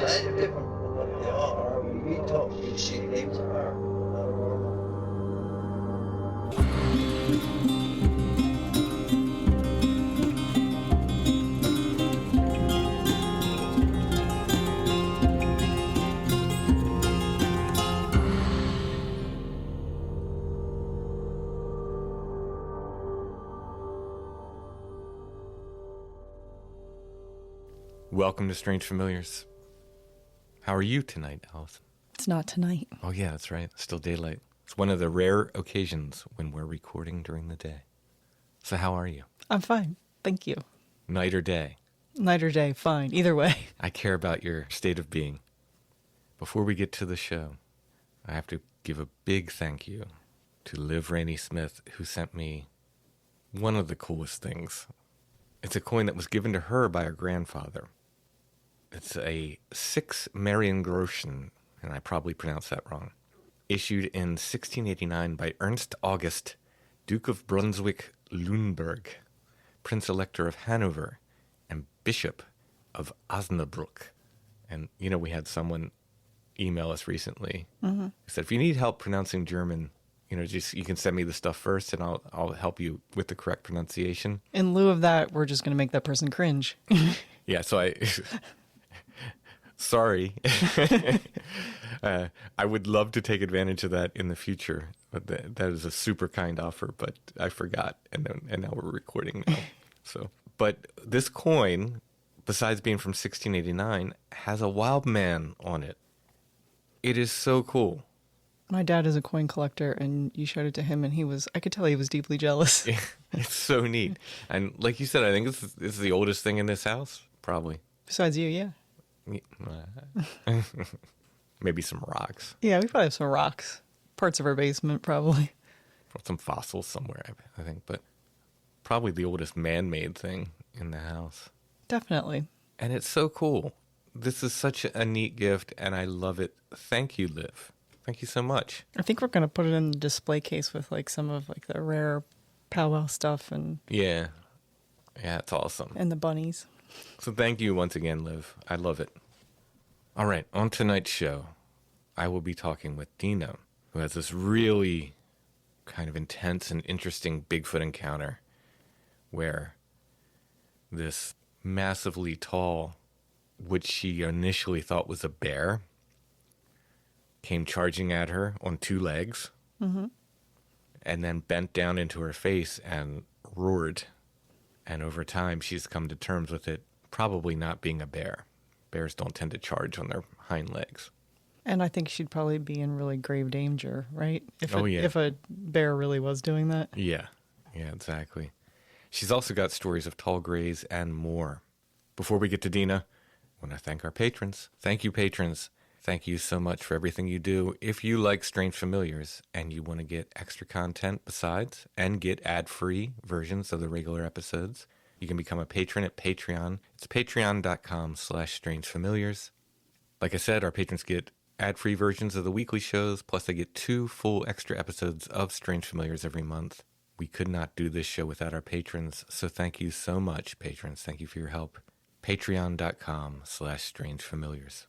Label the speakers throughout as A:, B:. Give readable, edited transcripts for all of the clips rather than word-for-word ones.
A: kind of different from what they are. We thought we'd see names are paranormal.
B: Welcome to Strange Familiars. How are you tonight, Allison?
C: It's not tonight.
B: Oh yeah, that's right. Still daylight. It's one of the rare occasions when we're recording during the day. So how are you?
C: I'm fine. Thank you.
B: Night or day?
C: Night or day, fine. Either way.
B: I care about your state of being. Before we get to the show, I have to give a big thank you to Liv Rainey Smith, who sent me one of the coolest things. It's a coin that was given to her by her grandfather. It's a 6 Mariengroschen, and I probably pronounced that wrong, issued in 1689 by Ernst August, Duke of Brunswick-Lüneburg, Prince-Elector of Hanover, and Bishop of Osnabrück. And, you know, we had someone email us recently. He said, if you need help pronouncing German, you know, just you can send me the stuff first, and I'll help you with the correct pronunciation.
C: In lieu of that, we're just going to make that person cringe.
B: Yeah, so I... Sorry. I would love to take advantage of that in the future. But that is a super kind offer, but I forgot, and now we're recording now. So, but this coin, besides being from 1689, has a wild man on it. It is so cool.
C: My dad is a coin collector, and you showed it to him, and I could tell he was deeply jealous.
B: It's so neat. And like you said, I think it's the oldest thing in this house, probably.
C: Besides you, yeah.
B: Maybe some rocks.
C: Yeah, we probably have some rocks. Parts of our basement, probably.
B: Some fossils somewhere, I think. But probably the oldest man-made thing in the house.
C: Definitely.
B: And it's so cool. This is such a neat gift, and I love it. Thank you, Liv. Thank you so much.
C: I think we're going to put it in the display case with like some of like the rare powwow stuff and...
B: Yeah, it's awesome.
C: And the bunnies.
B: So thank you once again, Liv. I love it. All right, on tonight's show, I will be talking with Dina, who has this really kind of intense and interesting Bigfoot encounter where this massively tall, which she initially thought was a bear, came charging at her on 2 legs, and then bent down into her face and roared. And over time, she's come to terms with it probably not being a bear. Bears don't tend to charge on their hind legs.
C: And I think she'd probably be in really grave danger, right? If
B: Yeah.
C: If a bear really was doing that.
B: Yeah, exactly. She's also got stories of tall grays and more. Before we get to Dina, I want to thank our patrons. Thank you, patrons. Thank you so much for everything you do. If you like Strange Familiars and you want to get extra content besides and get ad-free versions of the regular episodes, you can become a patron at Patreon. It's patreon.com/strangefamiliars. Like I said, our patrons get ad-free versions of the weekly shows, plus they get 2 full extra episodes of Strange Familiars every month. We could not do this show without our patrons, so thank you so much, patrons. Thank you for your help. Patreon.com/strangefamiliars.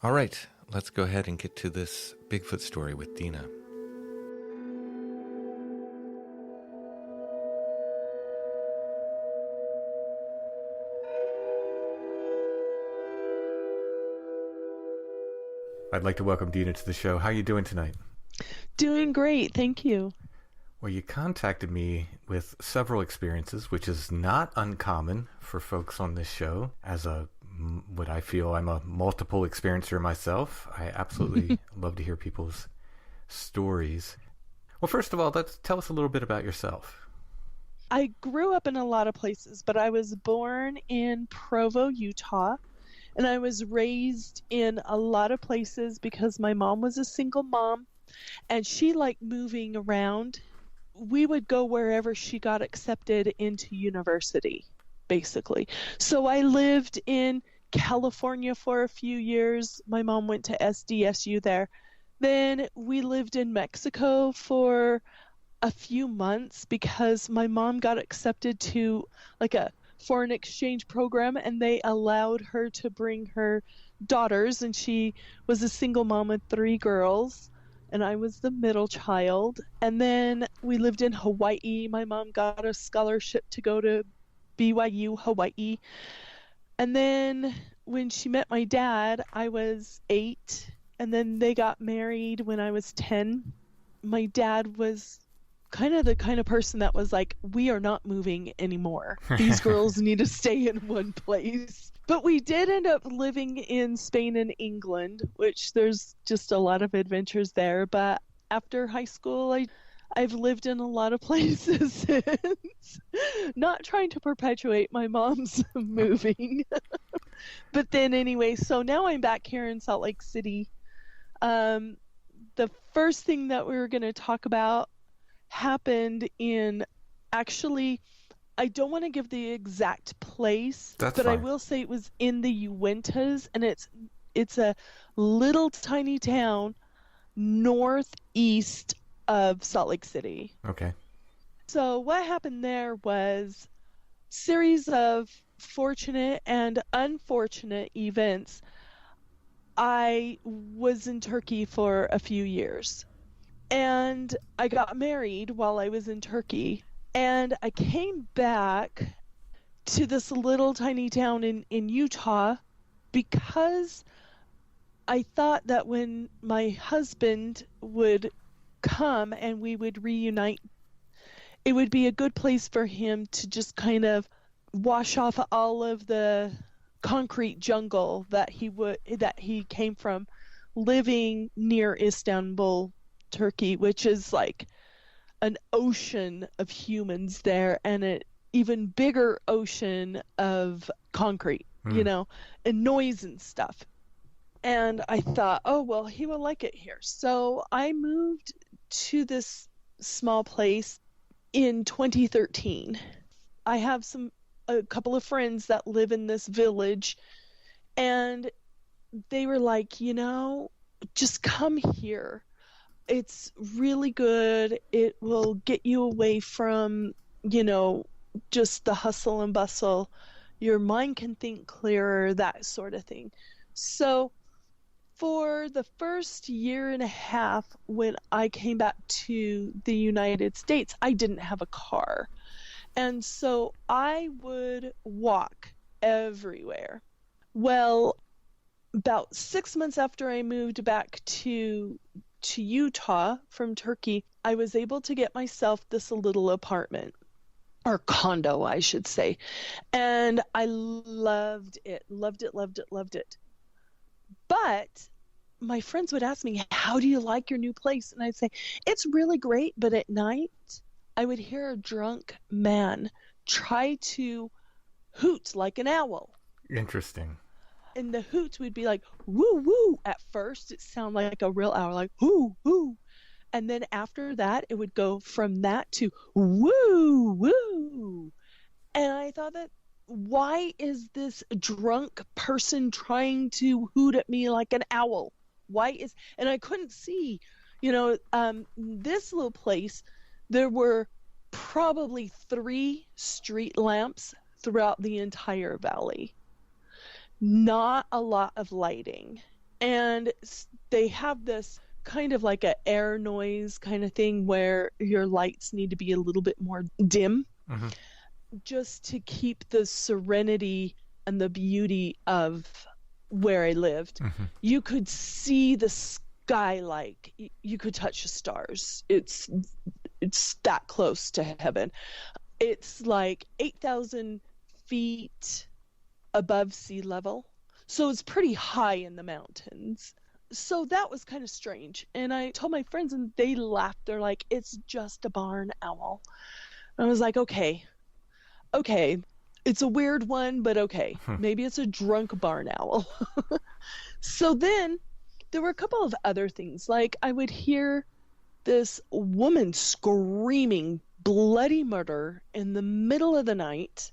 B: All right, let's go ahead and get to this Bigfoot story with Dina. I'd like to welcome Dina to the show. How are you doing tonight?
D: Doing great, thank you.
B: Well, you contacted me with several experiences, which is not uncommon for folks on this show. As what I feel, I'm a multiple experiencer myself. I absolutely love to hear people's stories. Well, first of all, tell us a little bit about yourself.
D: I grew up in a lot of places, but I was born in Provo, Utah, and I was raised in a lot of places because my mom was a single mom, and she liked moving around. We would go wherever she got accepted into university, basically. So I lived in California for a few years. My mom went to SDSU there. Then we lived in Mexico for a few months because my mom got accepted to like a foreign exchange program, and they allowed her to bring her daughters, and she was a single mom with 3 girls, and I was the middle child. And then we lived in Hawaii. My mom got a scholarship to go to BYU, Hawaii. And then when she met my dad, I was 8, and then they got married when I was 10. My dad was the kind of person that was like, we are not moving anymore. These girls need to stay in one place. But we did end up living in Spain and England, which there's just a lot of adventures there. But after high school, I've lived in a lot of places since. Not trying to perpetuate my mom's moving. But then anyway, so now I'm back here in Salt Lake City. The first thing that we were going to talk about happened in, actually, I don't want to give the exact place,
B: That's
D: but I
B: fine.
D: will say it was in the Uintas, and it's a little tiny town northeast of Salt Lake City.
B: Okay.
D: So what happened there was series of fortunate and unfortunate events. I was in Turkey for a few years, and I got married while I was in Turkey, and I came back to this little tiny town in Utah because I thought that when my husband would come and we would reunite, it would be a good place for him to just kind of wash off all of the concrete jungle that he came from, living near Istanbul, Turkey, which is like an ocean of humans there, and an even bigger ocean of concrete, and noise and stuff. And I thought, oh, well, he will like it here. So I moved to this small place in 2013. I have a couple of friends that live in this village, and they were like, just come here. It's really good. It will get you away from, just the hustle and bustle. Your mind can think clearer, that sort of thing. So for the first year and a half, when I came back to the United States, I didn't have a car. And so I would walk everywhere. Well, about 6 months after I moved back to Utah from Turkey, I was able to get myself this little apartment, or condo, I should say. And I loved it. But my friends would ask me, how do you like your new place? And I'd say, it's really great, but at night, I would hear a drunk man try to hoot like an owl.
B: Interesting.
D: And the hoots would be like, woo, woo. At first, it sounded like a real owl, like, whoo, whoo. And then after that, it would go from that to woo, woo. And I thought that, why is this drunk person trying to hoot at me like an owl? And I couldn't see, this little place, there were probably 3 street lamps throughout the entire valley. Not a lot of lighting. And they have this kind of like a air noise kind of thing where your lights need to be a little bit more dim, just to keep the serenity and the beauty of where I lived. You could see the sky, like you could touch the stars. It's that close to heaven. It's like 8,000 feet above sea level, so it's pretty high in the mountains. So that was kind of strange, and I told my friends, and they laughed. They're like, it's just a barn owl. And I was like, okay, it's a weird one, but okay, maybe it's a drunk barn owl. So then there were a couple of other things, like I would hear this woman screaming bloody murder in the middle of the night,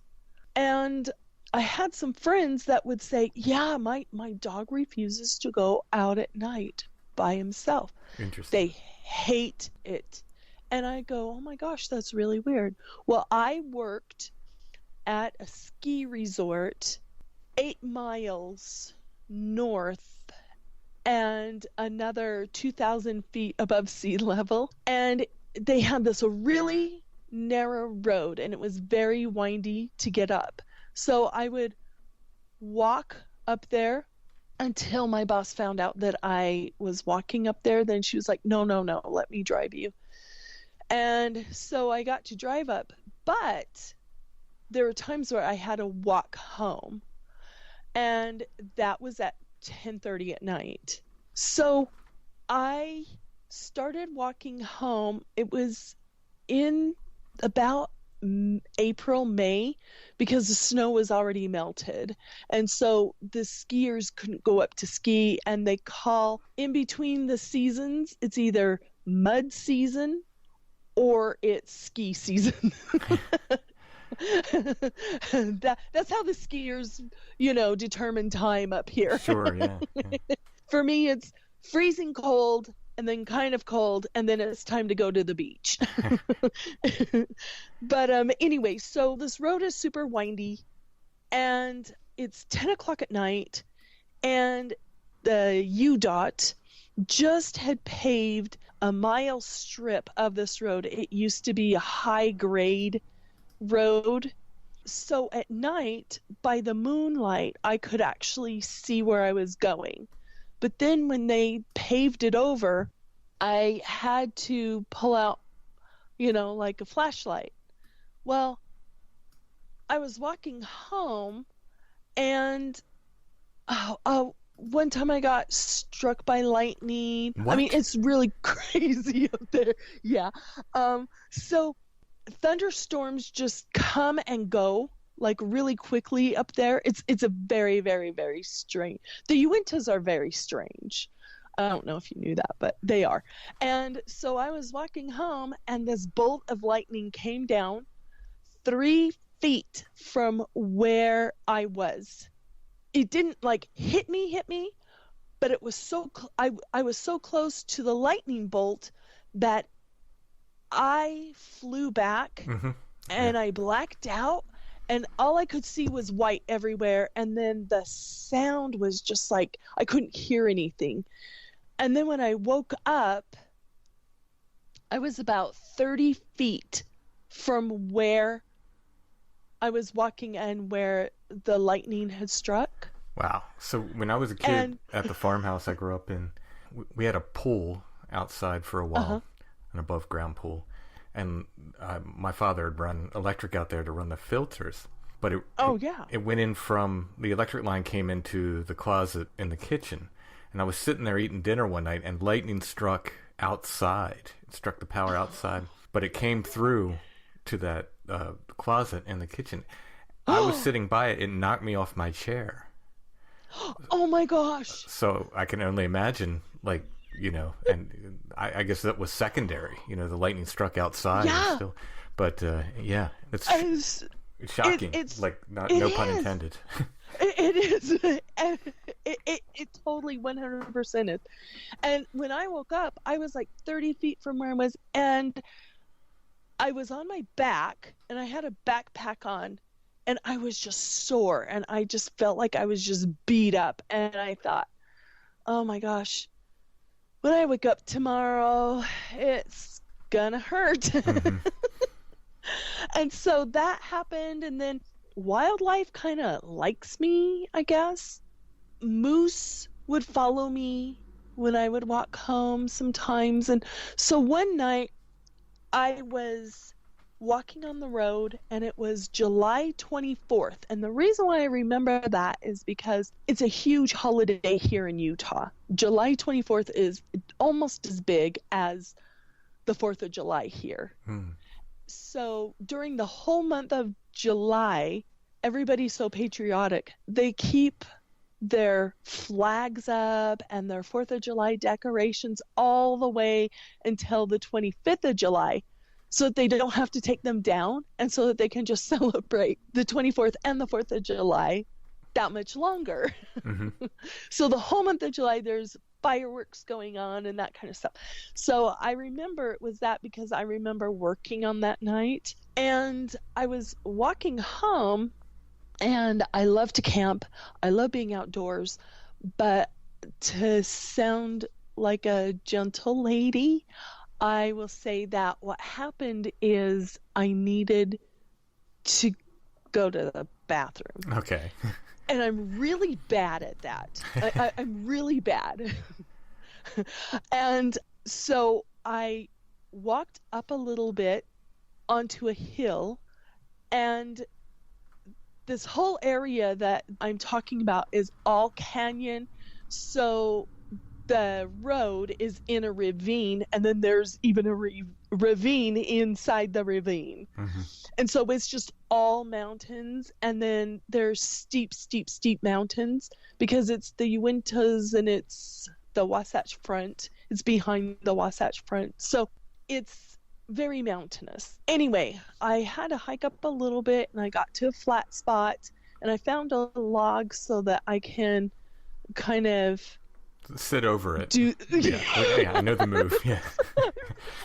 D: and I had some friends that would say, yeah, my dog refuses to go out at night by himself.
B: Interesting.
D: They hate it. And I go, oh my gosh, that's really weird. Well, I worked at a ski resort 8 miles north and another 2,000 feet above sea level. And they had this really narrow road, and it was very windy to get up. So I would walk up there until my boss found out that I was walking up there. Then she was like, no, let me drive you. And so I got to drive up, but there were times where I had to walk home, and that was at 10:30 at night. So I started walking home. It was in about April, May, because the snow was already melted. And so the skiers couldn't go up to ski, and they call in between the seasons, it's either mud season or it's ski season. That's how the skiers, determine time up here.
B: Sure, yeah.
D: For me, it's freezing cold and then kind of cold, and then it's time to go to the beach. But anyway, so this road is super windy, and it's 10 o'clock at night, and the UDOT just had paved a mile strip of this road. It used to be a high-grade road. So at night, by the moonlight, I could actually see where I was going. But then when they paved it over, I had to pull out, like a flashlight. Well, I was walking home, and one time I got struck by lightning.
B: What?
D: I mean, it's really crazy up there. Yeah. So thunderstorms just come and go like really quickly up there. It's a very, very, very strange. The Uintas are very strange. I don't know if you knew that, but they are. And so I was walking home, and this bolt of lightning came down 3 feet from where I was. It didn't like hit me, but it was so I was so close to the lightning bolt that I flew back, and I blacked out, and all I could see was white everywhere. And then the sound was just like, I couldn't hear anything. And then when I woke up, I was about 30 feet from where I was walking and where the lightning had struck.
B: Wow. So when I was a kid at the farmhouse I grew up in, we had a pool outside for a while, an above ground pool. And my father had run electric out there to run the filters. But it went in from, the electric line came into the closet in the kitchen. And I was sitting there eating dinner one night, and lightning struck outside. It struck the power outside. But it came through to that closet in the kitchen. I was sitting by it. It knocked me off my chair.
D: Oh my gosh.
B: So I can only imagine, and I guess that was secondary. The lightning struck outside.
D: Yeah.
B: But it's shocking. No pun intended.
D: It is. It totally 100% is. And when I woke up, I was like 30 feet from where I was, and I was on my back, and I had a backpack on, and I was just sore, and I just felt like I was just beat up. And I thought, oh my gosh, when I wake up tomorrow, it's gonna hurt. And so that happened, and then wildlife kind of likes me, I guess. Moose would follow me when I would walk home sometimes. And so one night I was walking on the road, and it was July 24th. And the reason why I remember that is because it's a huge holiday here in Utah. July 24th is almost as big as the 4th of July here. So during the whole month of July, everybody's so patriotic. They keep their flags up and their 4th of July decorations all the way until the 25th of July, so that they don't have to take them down, and so that they can just celebrate the 24th and the 4th of July that much longer. So the whole month of July, there's fireworks going on and that kind of stuff. So I remember it was that because I remember working on that night. And I was walking home, and I love to camp. I love being outdoors. But to sound like a gentle lady, I will say that what happened is I needed to go to the bathroom.
B: Okay.
D: And I'm really bad at that. I'm really bad. And so I walked up a little bit onto a hill, and this whole area that I'm talking about is all canyon. So the road is in a ravine, and then there's even a ravine inside the ravine. Mm-hmm. And so it's just all mountains, and then there's steep mountains because it's the Uintas and it's the Wasatch Front. It's behind the Wasatch Front. So it's very mountainous. Anyway, I had to hike up a little bit, and I got to a flat spot, and I found a log so that I can kind of
B: sit over it.
D: Yeah,
B: I know the move. Yeah.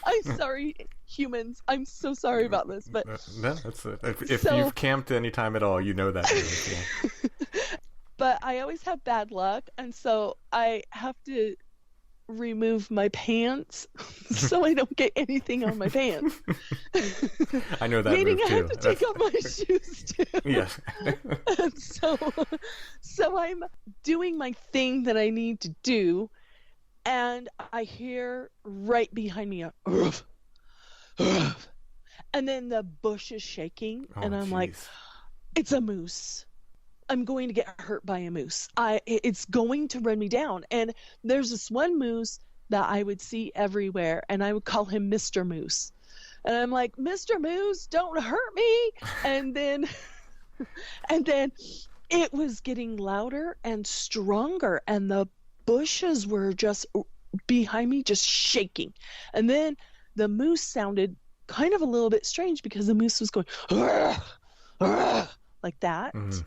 D: I'm sorry, humans. I'm so sorry about this, but
B: no, that's it. If you've camped any time at all, you know that move. Yeah.
D: But I always have bad luck, and so I have to remove my pants so I don't get anything on my pants.
B: I know that
D: Meaning
B: move too.
D: I have to take off my shoes too.
B: Yes.
D: And so I'm doing my thing that I need to do, and I hear right behind me a roof, roof, and then the bush is shaking, and I'm like, it's a moose. I'm going to get hurt by a moose. It's going to run me down. And there's this one moose that I would see everywhere, and I would call him Mr. Moose. And I'm like, Mr. Moose, don't hurt me. And then it was getting louder and stronger, and the bushes were just behind me, just shaking. And then the moose sounded kind of a little bit strange because the moose was going, "Argh, argh," like that. Mm.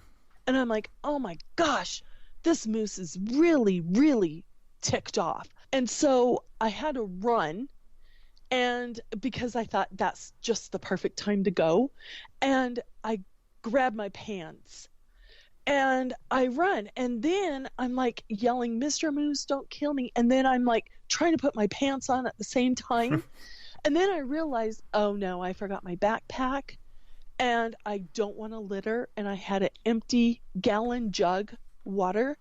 D: And I'm like, oh my gosh, this moose is really, really ticked off. And so I had to run, and because I thought that's just the perfect time to go. And I grabbed my pants and I run. And then I'm like yelling, Mr. Moose, don't kill me. And then I'm like trying to put my pants on at the same time. And then I realized, oh no, I forgot my backpack. And I don't want to litter, and I had an empty gallon jug water,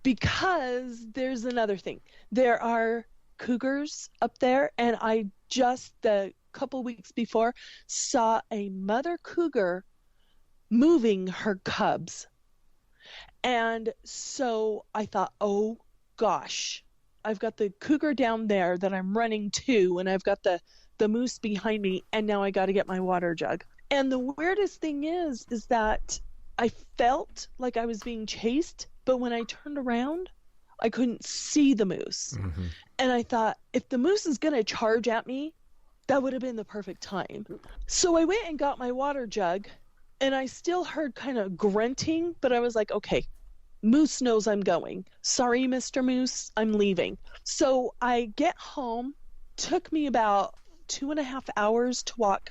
D: because there's another thing. There are cougars up there, and I just the couple weeks before saw a mother cougar moving her cubs. And so I thought, oh gosh, I've got the cougar down there that I'm running to, and I've got the moose behind me, and now I got to get my water jug. And the weirdest thing is that I felt like I was being chased, but when I turned around, I couldn't see the moose. Mm-hmm. And I thought, if the moose is going to charge at me, that would have been the perfect time. So I went and got my water jug, and I still heard kind of grunting, but I was like, okay, moose knows I'm going. Sorry, Mr. Moose, I'm leaving. So I get home. Took me about 2.5 hours to walk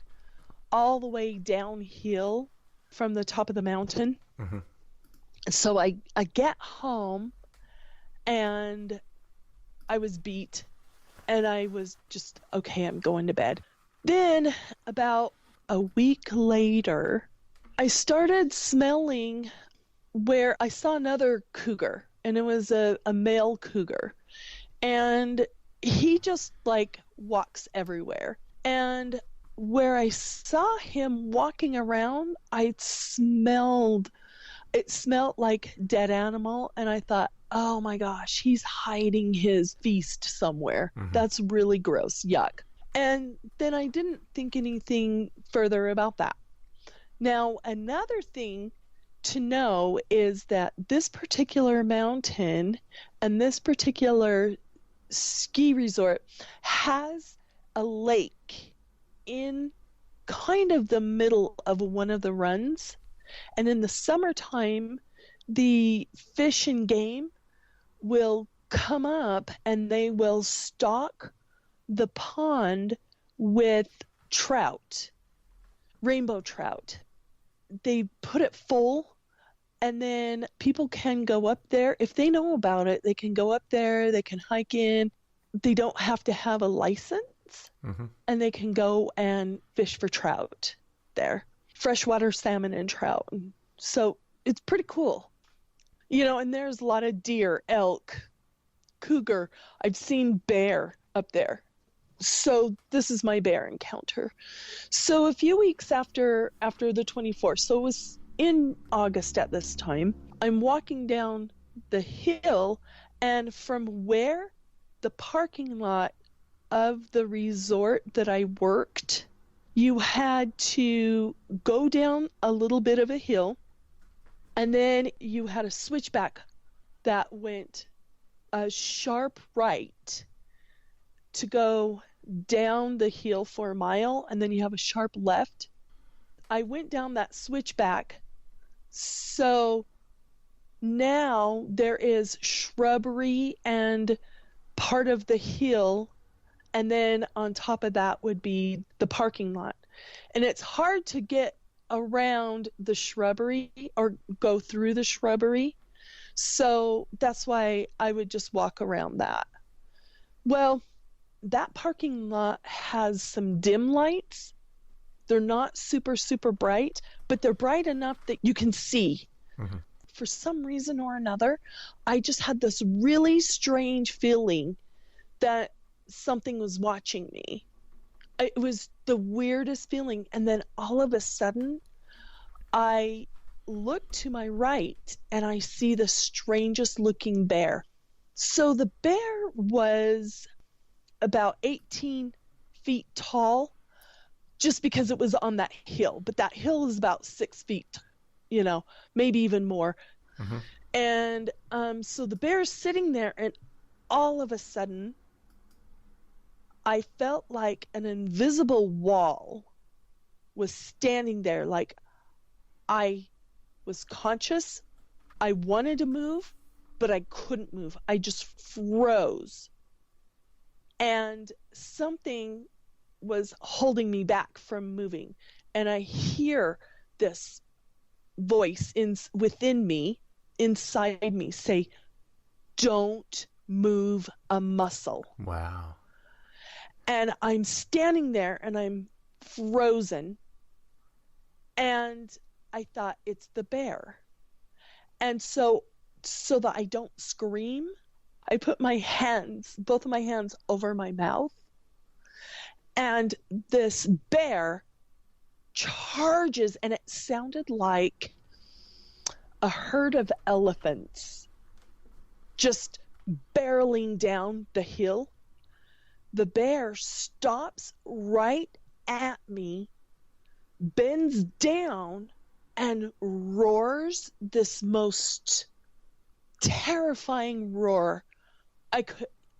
D: all the way downhill from the top of the mountain. Mm-hmm. So I get home, and I was beat, and I was just, okay, I'm going to bed. Then about a week later, I started smelling where I saw another cougar, and it was a male cougar. And he just like walks everywhere. And where I saw him walking around, it smelled like dead animal. And I thought, oh my gosh, he's hiding his feast somewhere. Mm-hmm. That's really gross. Yuck. And then I didn't think anything further about that. Now, another thing to know is that this particular mountain and this particular ski resort has a lake in kind of the middle of one of the runs. And in the summertime, the fish and game will come up and they will stock the pond with trout, rainbow trout. They put it full, and then people can go up there. If they know about it, they can go up there, they can hike in. They don't have to have a license, and they can go and fish for trout there. Freshwater salmon and trout. So it's pretty cool. You know, and there's a lot of deer, elk, cougar. I've seen bear up there. So this is my bear encounter. So a few weeks after the 24th, so it was in August at this time, I'm walking down the hill, and from where the parking lot of the resort that I worked, you had to go down a little bit of a hill, and then you had a switchback that went a sharp right to go down the hill for a mile, and then you have a sharp left. I went down that switchback, so now there is shrubbery and part of the hill, and then on top of that would be the parking lot. And it's hard to get around the shrubbery or go through the shrubbery, so that's why I would just walk around that. Well, that parking lot has some dim lights. They're not super, super bright, but they're bright enough that you can see. For some reason or another, I just had this really strange feeling that something was watching me. It was the weirdest feeling. And then all of a sudden, I look to my right and I see the strangest looking bear. So the bear was about 18 feet tall, just because it was on that hill. But that hill is about 6 feet, you know, maybe even more. And so the bear's sitting there, and all of a sudden, I felt like an invisible wall was standing there. Like, I was conscious. I wanted to move, but I couldn't move. I just froze. And something was holding me back from moving. And I hear this voice within me, inside me, say, "Don't move a muscle."
B: Wow.
D: And I'm standing there and I'm frozen. And I thought, it's the bear. And so that I don't scream, I put my hands, both of my hands, over my mouth. And this bear charges, and it sounded like a herd of elephants just barreling down the hill. The bear stops right at me, bends down, and roars this most terrifying roar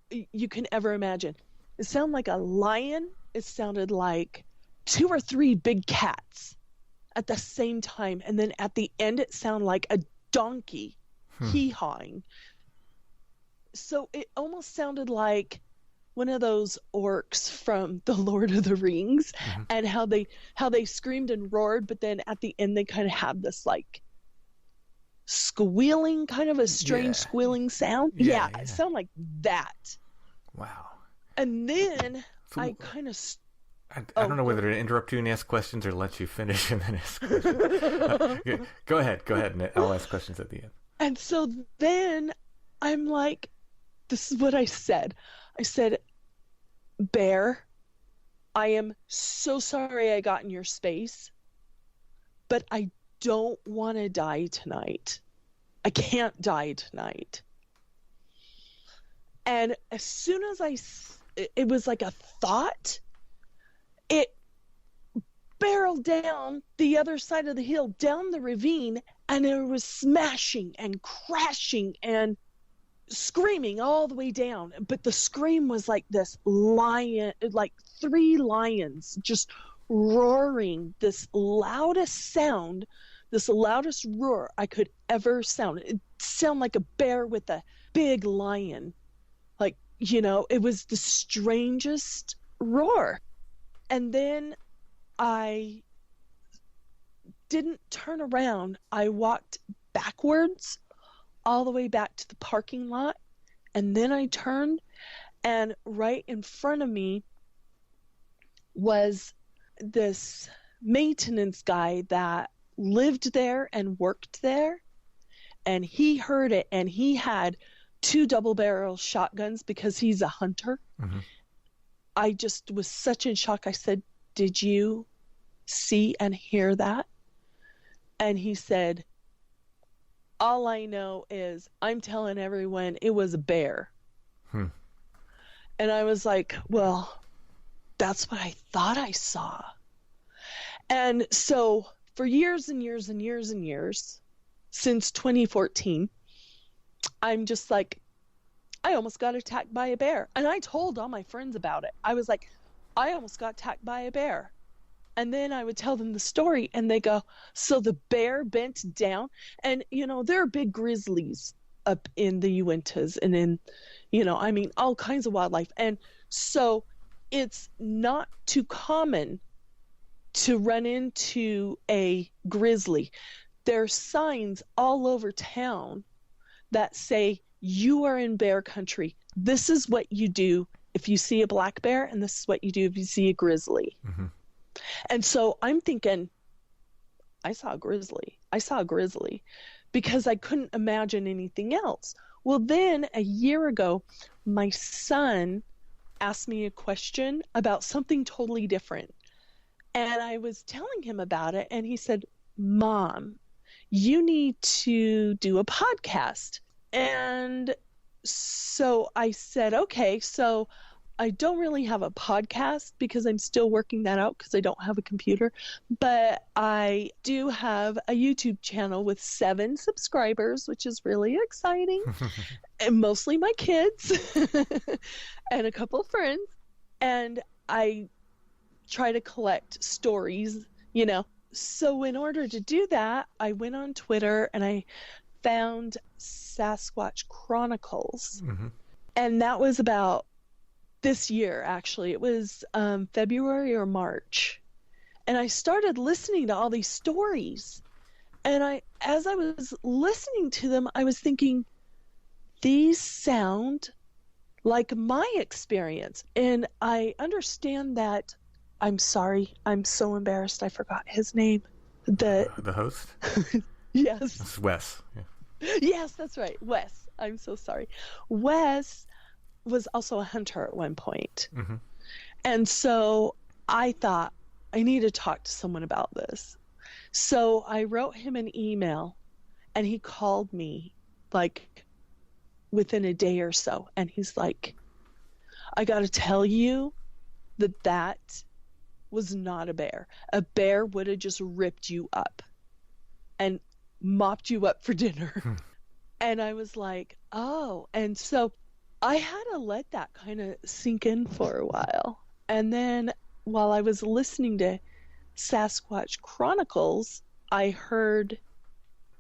D: you can ever imagine. It sounded like a lion. It sounded like 2 or 3 big cats at the same time. And then at the end, it sounded like a donkey hee-hawing. So it almost sounded like one of those orcs from The Lord of the Rings, and how they screamed and roared, but then at the end they kind of had this like squealing, kind of a strange squealing sound. Yeah, it sounded like that.
B: Wow.
D: And then I kind of...
B: I don't know whether to interrupt you and ask questions or let you finish and then ask questions. Go ahead, and I'll ask questions at the end.
D: And so then I'm like, this is what I said. I said, "Bear, I am so sorry I got in your space, but I don't want to die tonight. I can't die tonight." And as soon as it was like a thought, it barreled down the other side of the hill, down the ravine, and it was smashing and crashing and screaming all the way down. But the scream was like this lion, like 3 lions just roaring, this loudest sound, this loudest roar I could ever sound. It sounded like a bear with a big lion. Like, it was the strangest roar. And then I didn't turn around. I walked backwards all the way back to the parking lot. And then I turned, and right in front of me was this maintenance guy that lived there and worked there. And he heard it, and he had 2 double-barrel shotguns because he's a hunter.
B: Mm-hmm.
D: I just was such in shock. I said, "Did you see and hear that?" And he said, "All I know is I'm telling everyone it was a bear." And I was like, well, that's what I thought I saw. And so for years and years and years and years, since 2014, I'm just like, I almost got attacked by a bear. And I told all my friends about it. I was like, I almost got attacked by a bear. And then I would tell them the story, and they go, so the bear bent down? And, there are big grizzlies up in the Uintas and in, all kinds of wildlife. And so it's not too common to run into a grizzly. There's signs all over town that say, you are in bear country. This is what you do if you see a black bear, and this is what you do if you see a grizzly. Mm-hmm. And so I'm thinking, I saw a grizzly because I couldn't imagine anything else. Well, then a year ago, my son asked me a question about something totally different. And I was telling him about it, and he said, Mom, you need to do a podcast. And so I said, okay, so I don't really have a podcast because I'm still working that out because I don't have a computer, but I do have a YouTube channel with 7 subscribers, which is really exciting, and mostly my kids and a couple of friends. And I try to collect stories, So in order to do that, I went on Twitter and I found Sasquatch Chronicles. Mm-hmm. And that was about this year, actually. It was February or March. And I started listening to all these stories. And as I was listening to them, I was thinking, these sound like my experience. And I understand that. I'm sorry. I'm so embarrassed. I forgot his name. The
B: host?
D: Yes.
B: It's Wes. Yeah.
D: Yes, that's right. Wes. I'm so sorry. Wes was also a hunter at one point. Mm-hmm. And so I thought, I need to talk to someone about this. So I wrote him an email, and he called me like within a day or so. And he's like, I got to tell you that was not a bear. A bear would have just ripped you up and mopped you up for dinner. And I was like, oh. And so I had to let that kind of sink in for a while. And then while I was listening to Sasquatch Chronicles, I heard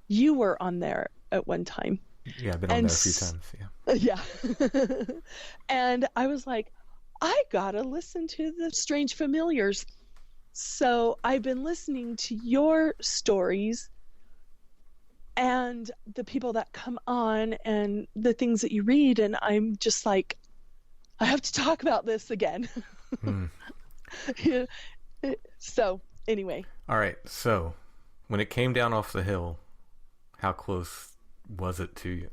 D: you were on there at one time.
B: Yeah, I've been on there a few times.
D: Yeah. And I was like, I gotta listen to the Strange Familiars. So I've been listening to your stories and the people that come on and the things that you read, and I'm just like, I have to talk about this again. Yeah. So anyway.
B: All right. So when it came down off the hill, how close was it to you?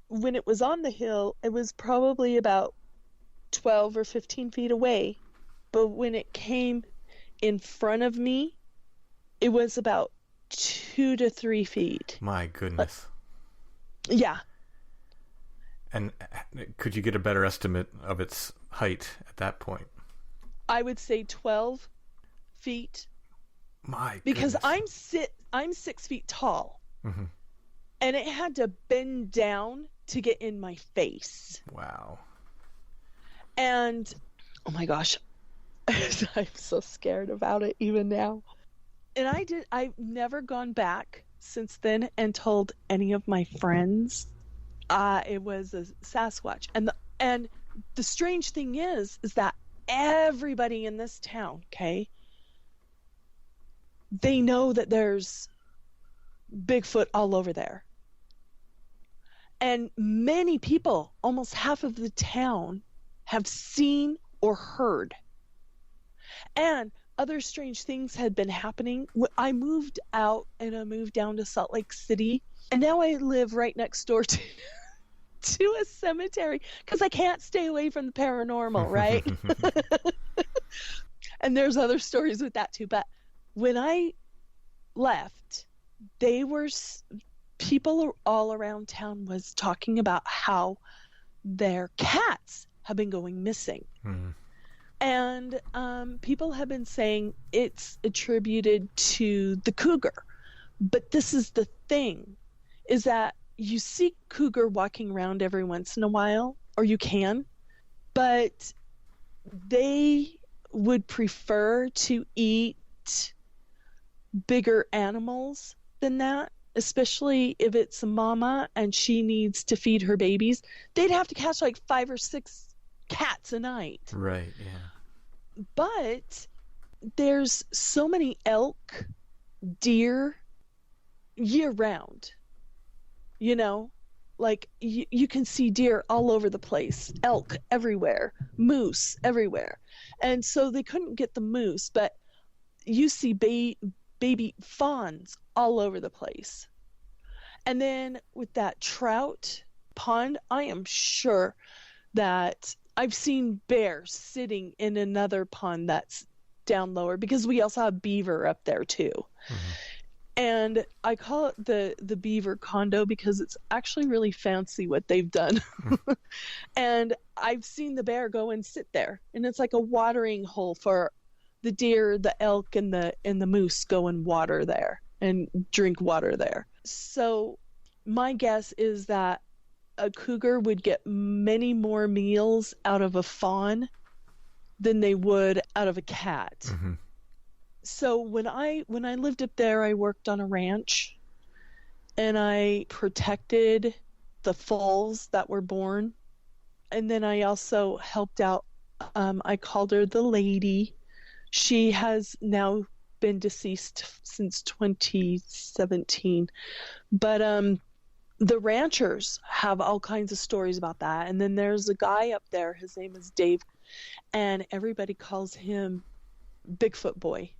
D: When it was on the hill, it was probably about 12 or 15 feet away. But when it came in front of me, it was about 2 to 3 feet.
B: My goodness.
D: Yeah.
B: And could you get a better estimate of its height at that point?
D: I would say 12 feet.
B: My
D: because
B: goodness.
D: I'm 6 feet tall.
B: Mm-hmm.
D: And it had to bend down to get in my face.
B: Wow.
D: And oh my gosh, I'm so scared about it even now. And I've never gone back since then and told any of my friends It was a Sasquatch. And the strange thing is that everybody in this town, okay, they know that there's Bigfoot all over there. And many people, almost half of the town, have seen or heard. And other strange things had been happening. I moved out and I moved down to Salt Lake City. And now I live right next door to a cemetery because I can't stay away from the paranormal, right? And there's other stories with that too. But when I left, people all around town was talking about how their cats have been going missing. And people have been saying it's attributed to the cougar. But this is the thing, is that you see cougar walking around every once in a while, or you can, but they would prefer to eat bigger animals than that, especially if it's a mama and she needs to feed her babies. They'd have to catch like 5 or 6 cats a night.
B: Right, yeah.
D: But there's so many elk, deer, year round. You know, like you can see deer all over the place, elk everywhere, moose everywhere. And so they couldn't get the moose, but you see baby fawns all over the place. And then with that trout pond, I am sure that I've seen bears sitting in another pond that's down lower, because we also have beaver up there too. And I call it the beaver condo because it's actually really fancy what they've done. And I've seen the bear go and sit there, and it's like a watering hole for the deer, the elk, and the moose go and water there and drink water there. So my guess is that a cougar would get many more meals out of a fawn than they would out of a cat. So when I lived up there, I worked on a ranch, and I protected the foals that were born. And then I also helped out, I called her the lady. She has now been deceased since 2017. But the ranchers have all kinds of stories about that. And then there's a guy up there, his name is Dave, and everybody calls him Bigfoot Boy,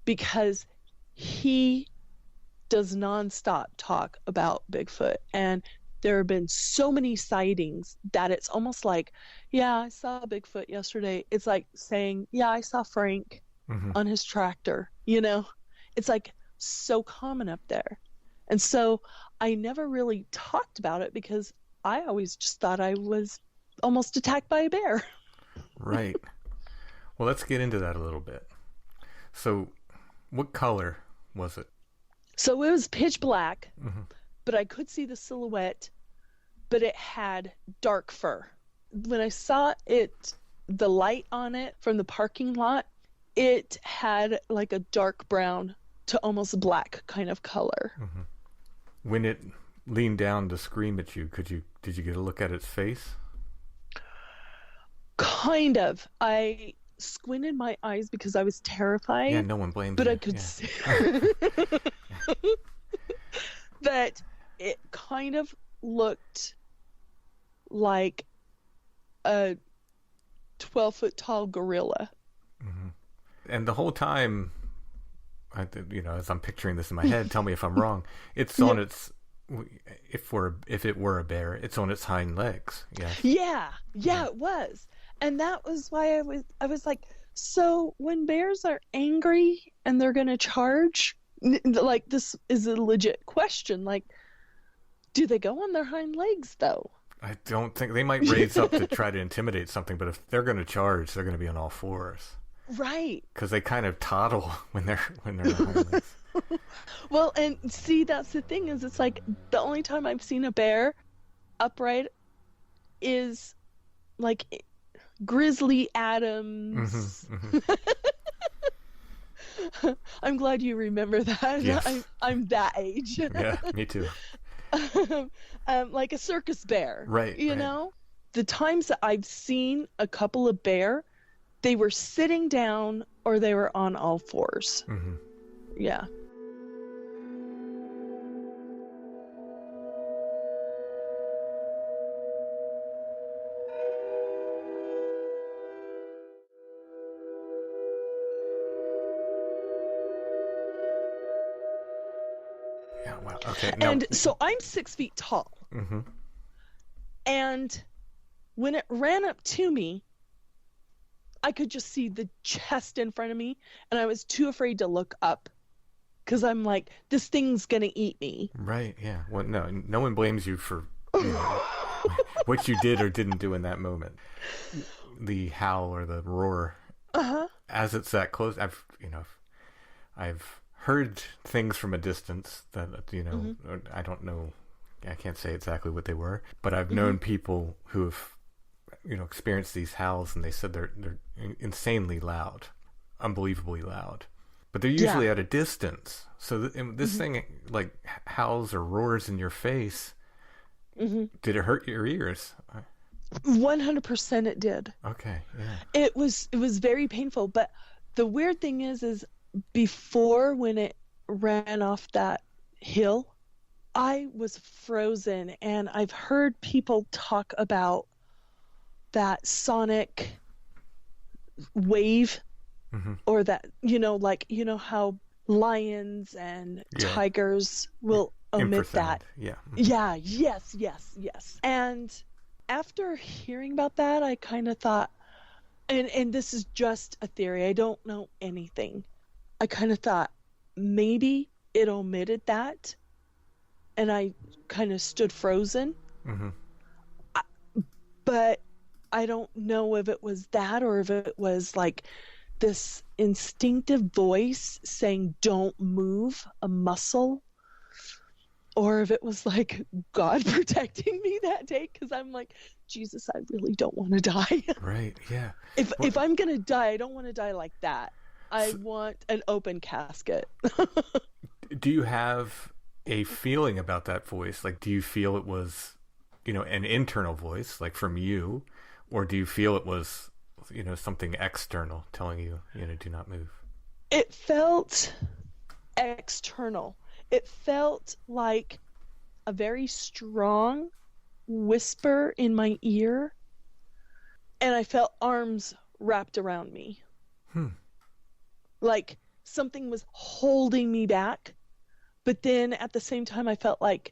D: because he does nonstop talk about Bigfoot. And there have been so many sightings that it's almost like, yeah, I saw Bigfoot yesterday. It's like saying, yeah, I saw Frank on his tractor, you know? It's like so common up there. And so I never really talked about it because I always just thought I was almost attacked by a bear.
B: Right. Well, let's get into that a little bit. So what color was it?
D: So it was pitch black, but I could see the silhouette, but it had dark fur. When I saw it, the light on it from the parking lot, it had like a dark brown to almost black kind of color.
B: When it leaned down to scream at you, did you get a look at its face? Kind of. I squinted my eyes because I was terrified. Yeah, no one blames
D: but
B: you.
D: I could see that it kind of looked like a 12-foot tall gorilla.
B: And the whole time, as I'm picturing this in my head, tell me if I'm wrong, it's on its, if it were a bear, it's on its hind legs. Yeah,
D: it was. And that was why I was like, so when bears are angry and they're going to charge, like, this is a legit question. Like, do they go on their hind legs though?
B: I don't think they might raise up to try to intimidate something, but if they're going to charge, they're going to be on all fours.
D: Right.
B: Because they kind of toddle when they're on hind legs.
D: Well, and see, that's the thing, is it's like the only time I've seen a bear upright is like Grizzly Adams.
B: Mm-hmm.
D: I'm glad you remember that.
B: Yes.
D: I'm that age.
B: Yeah, me too.
D: like a circus bear.
B: Right.
D: You know? The times that I've seen a couple of bear, they were sitting down or they were on all fours.
B: Mm-hmm.
D: Yeah.
B: Yeah. Wow. Okay. Now,
D: And so I'm 6 feet tall.
B: mm-hmm.
D: And when it ran up to me, I could just see the chest in front of me, and I was too afraid to look up because I'm like, this thing's gonna eat me.
B: Right. Yeah. Well, no one blames you for what you did or didn't do in that moment. The howl or the roar, as it's that close, I've heard things from a distance that I don't know, I can't say exactly what they were, but I've known people who have experienced these howls, and they said they're insanely loud, unbelievably loud, but they're usually at a distance. So this thing like howls or roars in your face. Did it hurt your ears?
D: 100% it did.
B: Okay, yeah.
D: It was very painful, but the weird thing is before, when it ran off that hill, I was frozen, and I've heard people talk about that sonic wave, or that, how lions and tigers will emit that.
B: Yeah.
D: Yeah, yes. And after hearing about that, I kind of thought, and this is just a theory, I don't know anything. I kind of thought maybe it omitted that, and I kind of stood frozen. But I don't know if it was that, or if it was like this instinctive voice saying, don't move a muscle, or if it was like God protecting me that day, because I'm like, Jesus, I really don't want to die.
B: Right, yeah.
D: If I'm going to die, I don't want to die like that. I want an open casket.
B: Do you have a feeling about that voice? Like, do you feel it was, an internal voice, like from you, or do you feel it was, something external telling you, do not move?
D: It felt external. It felt like a very strong whisper in my ear, and I felt arms wrapped around me. Like something was holding me back, but then at the same time I felt like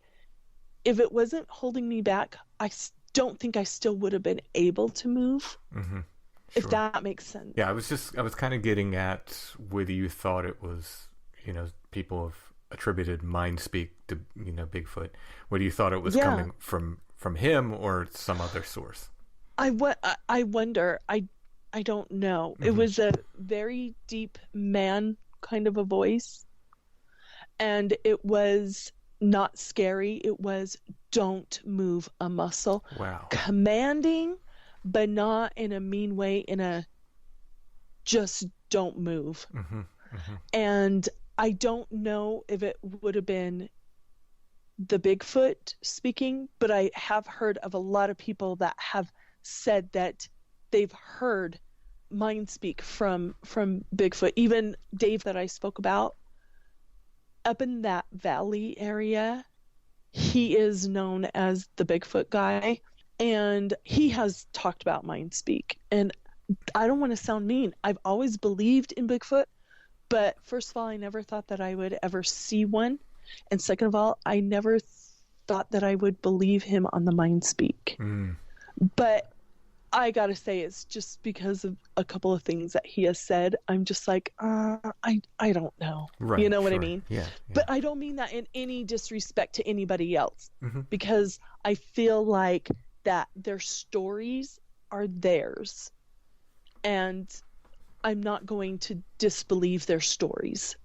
D: if it wasn't holding me back, I don't think I still would have been able to move. If that makes sense.
B: Yeah, I was kind of getting at whether you thought it was, people have attributed mind speak to, Bigfoot, whether you thought it was coming from him or some other source. I
D: wonder. I don't know. It was a very deep man kind of a voice, and it was not scary. It was, don't move a muscle.
B: Wow.
D: Commanding, but not in a mean way, in a just don't move. And I don't know if it would have been the Bigfoot speaking, but I have heard of a lot of people that have said that they've heard mind speak from Bigfoot. Even Dave that I spoke about, up in that valley area, he is known as the Bigfoot guy, and he has talked about mind speak. And I don't want to sound mean, I've always believed in Bigfoot, but first of all, I never thought that I would ever see one, and second of all, I never thought that I would believe him on the mind speak. But I gotta say, it's just because of a couple of things that he has said. I'm just like, I don't know.
B: Right,
D: you know what I mean?
B: Yeah.
D: But I don't mean that in any disrespect to anybody else, because I feel like that their stories are theirs, and I'm not going to disbelieve their stories.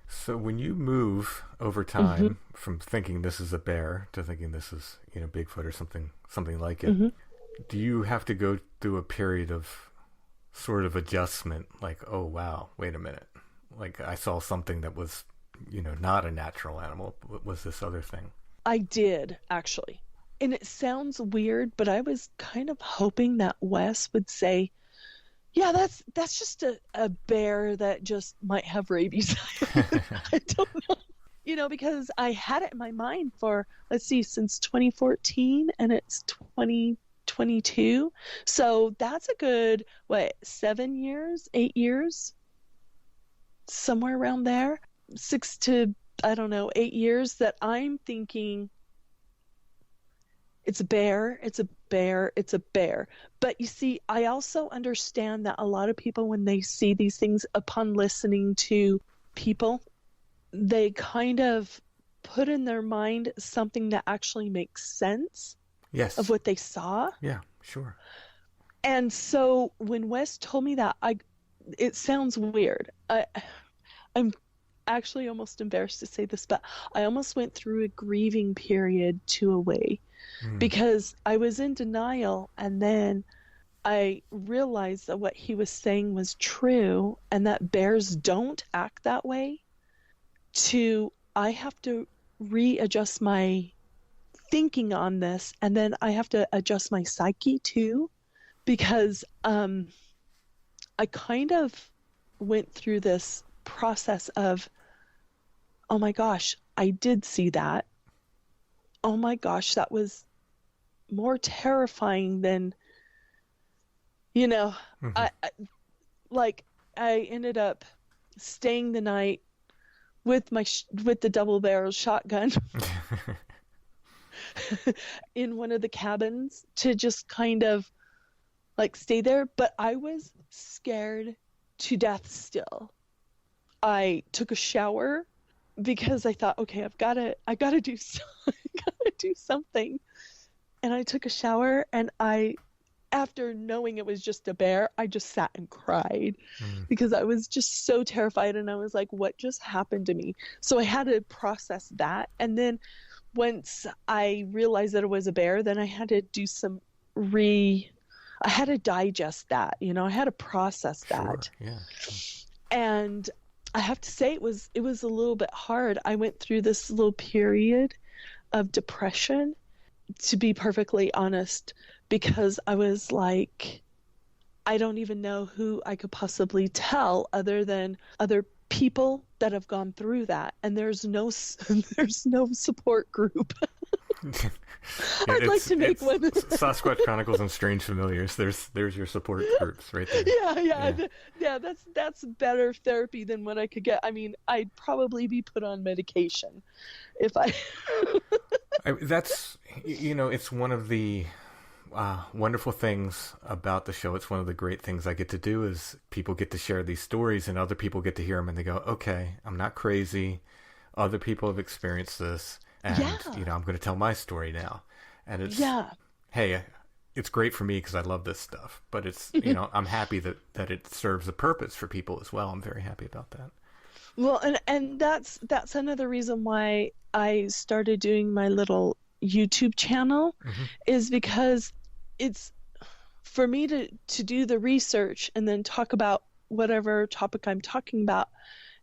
B: So when you move over time from thinking this is a bear to thinking this is, Bigfoot or something like it, do you have to go through a period of sort of adjustment? Like, oh, wow, wait a minute. Like, I saw something that was, not a natural animal. What was this other thing?
D: I did, actually. And it sounds weird, but I was kind of hoping that Wes would say, yeah, that's just a bear that just might have rabies. I don't know. Because I had it in my mind for, let's see, since 2014, and it's 2022. So that's a good, 7 years, 8 years? Somewhere around there. 6 to, I don't know, 8 years that I'm thinking, it's a bear, it's a bear, it's a bear. But you see, I also understand that a lot of people, when they see these things upon listening to people, they kind of put in their mind something that actually makes sense.
B: Yes.
D: Of what they saw.
B: Yeah, sure.
D: And so when Wes told me that, it sounds weird. I'm actually almost embarrassed to say this, but I almost went through a grieving period to a way. Because I was in denial, and then I realized that what he was saying was true, and that bears don't act that way. I have to readjust my thinking on this, and then I have to adjust my psyche too, because I kind of went through this process of, oh my gosh, I did see that. Oh my gosh, that was more terrifying than, I ended up staying the night with the double barrel shotgun in one of the cabins to just kind of stay there. But I was scared to death still. I took a shower because I thought, okay, I gotta do something. And I took a shower, and after knowing it was just a bear, I just sat and cried because I was just so terrified, and I was like, what just happened to me? So I had to process that. And then once I realized that it was a bear, then I had to do I had to digest that, I had to process that.
B: Sure. Yeah.
D: And I have to say it was a little bit hard. I went through this little period of depression, to be perfectly honest, because I was like, I don't even know who I could possibly tell other than other people that have gone through that, and there's no support group. I'd like to make one.
B: Sasquatch Chronicles and Strange Familiars. There's your support groups right there.
D: Yeah. That's better therapy than what I could get. I mean, I'd probably be put on medication if I.
B: That's it's one of the wonderful things about the show. It's one of the great things I get to do is people get to share these stories, and other people get to hear them, and they go, okay, I'm not crazy. Other people have experienced this. And, I'm going to tell my story now. And it's, hey, it's great for me because I love this stuff. But it's, I'm happy that it serves a purpose for people as well. I'm very happy about that.
D: Well, and that's another reason why I started doing my little YouTube channel is because it's for me to do the research and then talk about whatever topic I'm talking about.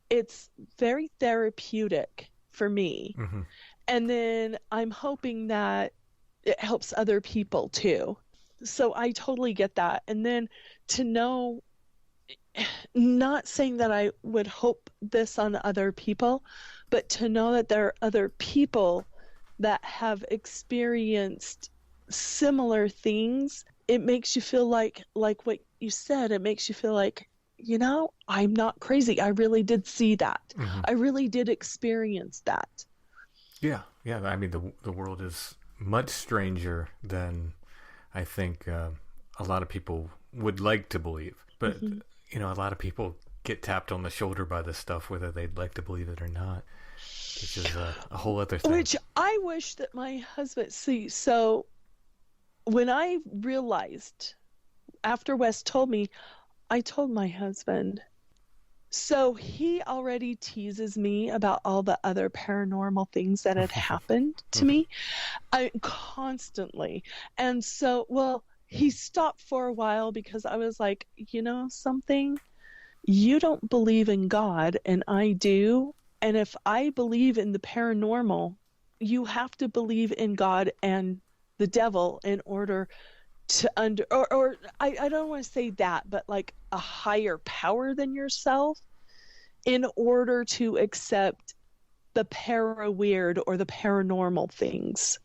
D: It's very therapeutic for me. And then I'm hoping that it helps other people too. So I totally get that. And then to know, not saying that I would hope this on other people, but to know that there are other people that have experienced similar things, it makes you feel like what you said, it makes you feel like, I'm not crazy. I really did see that. I really did experience that.
B: Yeah. I mean, the world is much stranger than I think a lot of people would like to believe. But, a lot of people get tapped on the shoulder by this stuff, whether they'd like to believe it or not, which is a whole other thing.
D: Which I wish that my husband... See, so when I realized, after Wes told me, I told my husband... So he already teases me about all the other paranormal things that had happened to me constantly. And so, he stopped for a while because I was like, something? You don't believe in God and I do. And if I believe in the paranormal, you have to believe in God and the devil in order to I don't want to say that, but like a higher power than yourself in order to accept the para-weird or the paranormal things,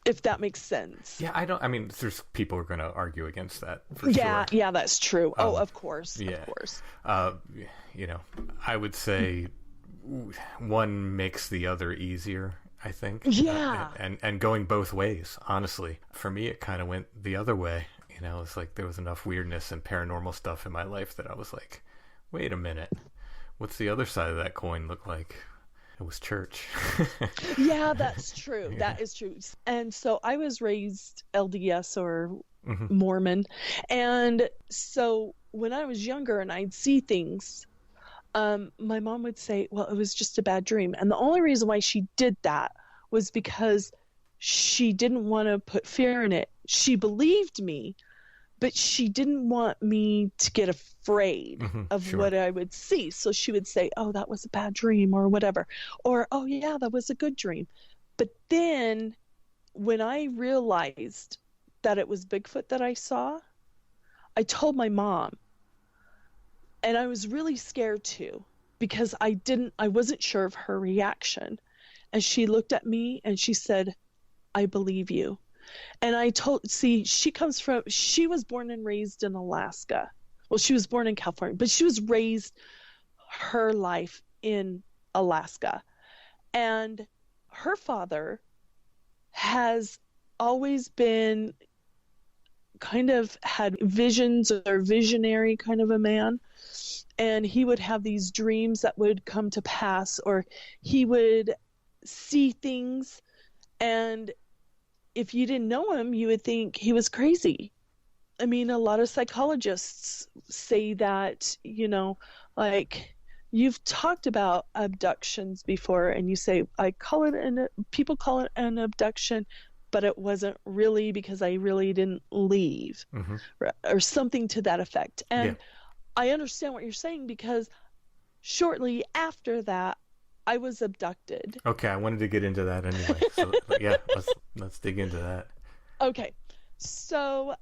D: if that makes sense.
B: Yeah, I mean, there's people who are going to argue against that for
D: Yeah,
B: sure.
D: yeah, that's true. Of course,
B: yeah.
D: of course.
B: You know, I would say one makes the other easier, I think.
D: Yeah.
B: And going both ways, honestly. For me, it kind of went the other way. You know, it's like there was enough weirdness and paranormal stuff in my life that I was like, wait a minute. What's the other side of that coin look like? It was church.
D: Yeah, that's true.
B: Yeah.
D: That is true. And so I was raised LDS or
B: Mm-hmm.
D: Mormon. And so when I was younger and I'd see things, my mom would say, well, it was just a bad dream. And the only reason why she did that was because she didn't want to put fear in it. She believed me, but she didn't want me to get afraid of
B: Sure.
D: what I would see. So she would say, oh, that was a bad dream or whatever. Or, oh, yeah, that was a good dream. But then when I realized that it was Bigfoot that I saw, I told my mom. And I was really scared too, because I wasn't sure of her reaction. And she looked at me and she said, I believe you. And she was born and raised in Alaska. Well, she was born in California, but she was raised her life in Alaska. And her father has always been kind of had visions or visionary kind of a man. And he would have these dreams that would come to pass, or he would see things, and if you didn't know him, you would think he was crazy. I mean, a lot of psychologists say that, you know, like you've talked about abductions before, and you say, people call it an abduction, but it wasn't really because I really didn't leave, or something to that effect. And yeah. I understand what you're saying, because shortly after that, I was abducted.
B: Okay, I wanted to get into that anyway. So yeah, let's dig into that.
D: Okay, so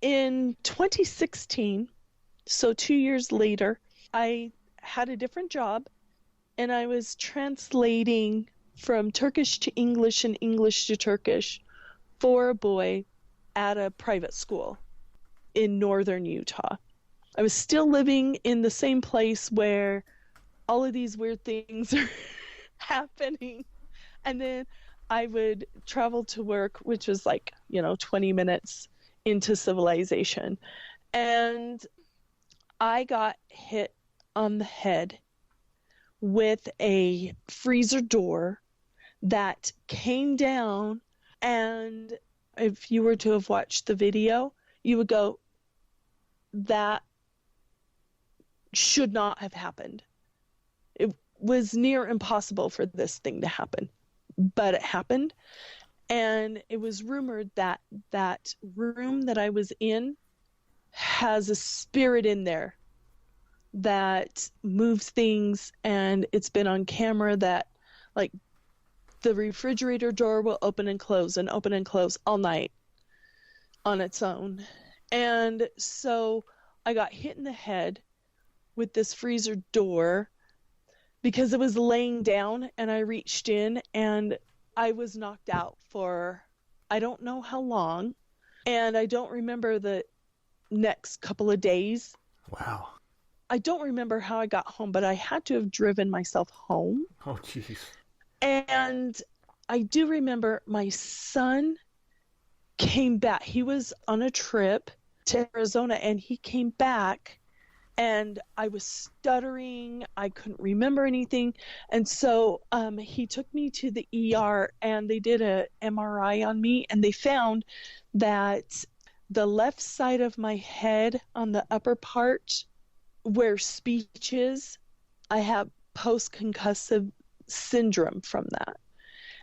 D: in 2016, so 2 years later, I had a different job, and I was translating from Turkish to English and English to Turkish for a boy at a private school in northern Utah. I was still living in the same place where all of these weird things are happening. And then I would travel to work, which was 20 minutes into civilization. And I got hit on the head with a freezer door that came down. And if you were to have watched the video, you would go, that should not have happened. It was near impossible for this thing to happen, but it happened. And it was rumored that that room that I was in has a spirit in there that moves things, and it's been on camera that the refrigerator door will open and close all night on its own. And so I got hit in the head with this freezer door because it was laying down, and I reached in and I was knocked out for I don't know how long, and I don't remember the next couple of days.
B: Wow.
D: I don't remember how I got home, but I had to have driven myself home.
B: Oh, jeez.
D: And I do remember my son came back. He was on a trip to Arizona, and he came back, and I was stuttering. I couldn't remember anything. And so he took me to the ER, and they did a MRI on me, and they found that the left side of my head on the upper part where speech is, I have post-concussive syndrome from that.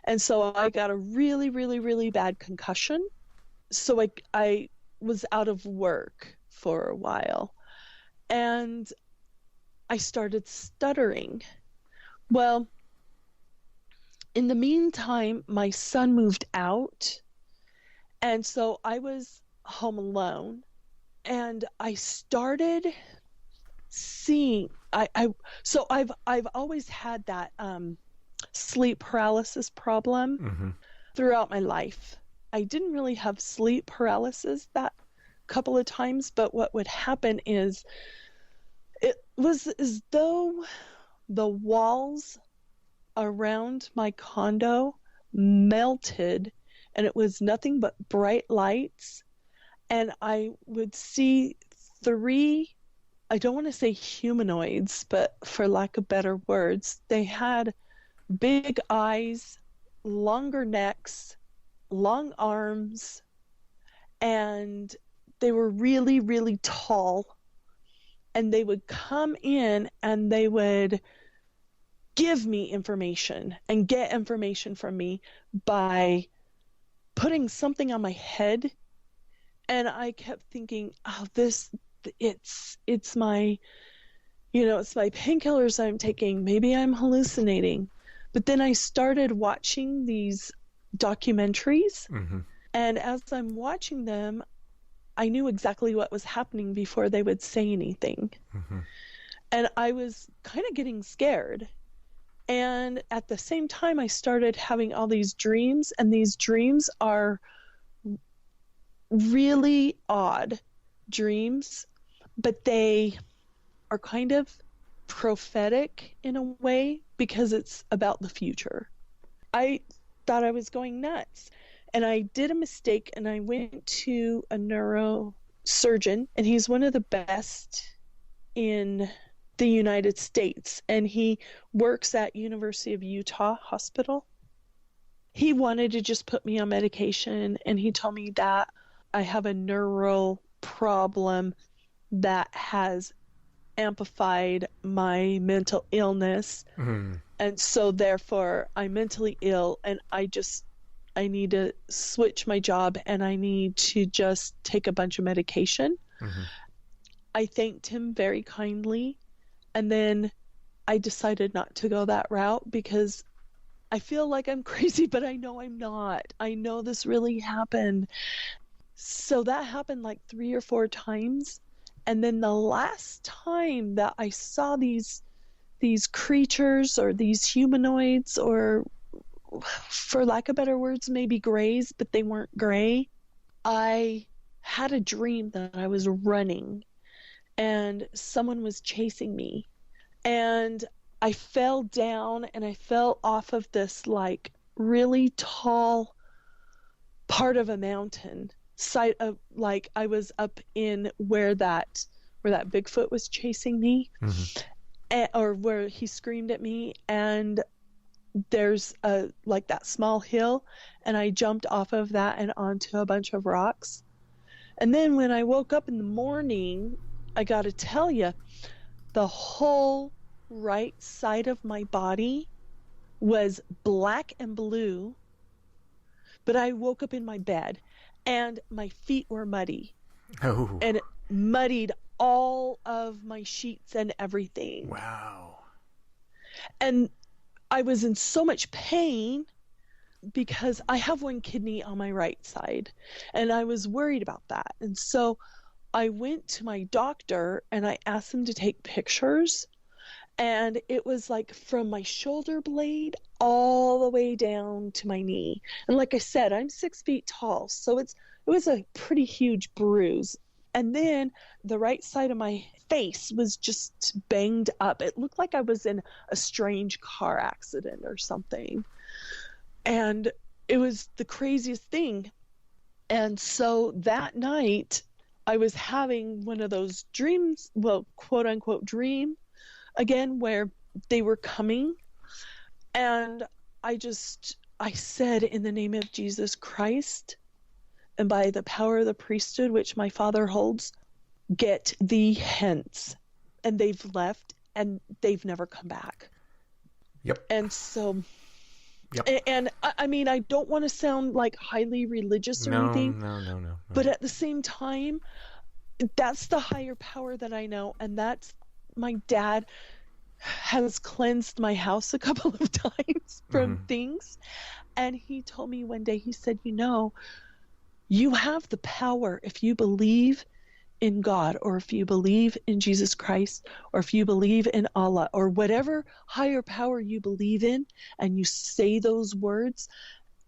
D: And so I got a really, really, really bad concussion. So I was out of work for a while, and I started stuttering. Well, In the meantime, my son moved out, and so I was home alone, and I started seeing so I've always had that sleep paralysis problem
B: Mm-hmm.
D: throughout my life. I didn't really have sleep paralysis that couple of times, but what would happen is it was as though the walls around my condo melted, and it was nothing but bright lights, and I would see three, I don't want to say humanoids, but for lack of better words, they had big eyes, longer necks, long arms, and they were really, really tall. And they would come in and they would give me information and get information from me by putting something on my head. And I kept thinking, oh, it's my, it's my painkillers I'm taking. Maybe I'm hallucinating. But then I started watching these documentaries.
B: Mm-hmm.
D: And as I'm watching them, I knew exactly what was happening before they would say anything.
B: Mm-hmm.
D: And I was kind of getting scared. And at the same time, I started having all these dreams, and these dreams are really odd dreams, but they are kind of prophetic in a way because it's about the future. I thought I was going nuts, and I did a mistake, and I went to a neurosurgeon, and he's one of the best in the United States, and he works at University of Utah Hospital. He wanted to just put me on medication, and he told me that I have a neural problem that has amplified my mental illness.
B: Mm-hmm.
D: And so therefore I'm mentally ill, and I need to switch my job, and I need to just take a bunch of medication.
B: Mm-hmm.
D: I thanked him very kindly, and then I decided not to go that route because I feel like I'm crazy, but I know I'm not. I know this really happened. So that happened like 3 or 4 times. And then the last time that I saw these creatures or these humanoids, or for lack of better words, maybe grays, but they weren't gray, I had a dream that I was running and someone was chasing me. And I fell down, and I fell off of this like really tall part of a mountain. Side of, like, I was up in where that Bigfoot was chasing me,
B: Mm-hmm.
D: or where he screamed at me, and there's like that small hill, and I jumped off of that and onto a bunch of rocks. And then when I woke up in the morning, I got to tell you, the whole right side of my body was black and blue, but I woke up in my bed, and my feet were muddy.
B: Oh.
D: And it muddied all of my sheets and everything.
B: Wow.
D: And I was in so much pain because I have one kidney on my right side, and I was worried about that. And so I went to my doctor, and I asked him to take pictures, and it was like from my shoulder blade all the way down to my knee. And like I said, I'm 6 feet tall, so it was a pretty huge bruise. And then the right side of my face was just banged up. It looked like I was in a strange car accident or something. And it was the craziest thing. And so that night I was having one of those dreams, well, quote unquote dream again, where they were coming. And I said, in the name of Jesus Christ, and by the power of the priesthood which my father holds, get thee hence. And they've left, and they've never come back.
B: Yep.
D: And so,
B: Yep.
D: and I mean, I don't want to sound like highly religious or anything.
B: No.
D: But at the same time, that's the higher power that I know, and that's my dad has cleansed my house a couple of times from things. And he told me one day, he said, you have the power if you believe in God, or if you believe in Jesus Christ, or if you believe in Allah, or whatever higher power you believe in, and you say those words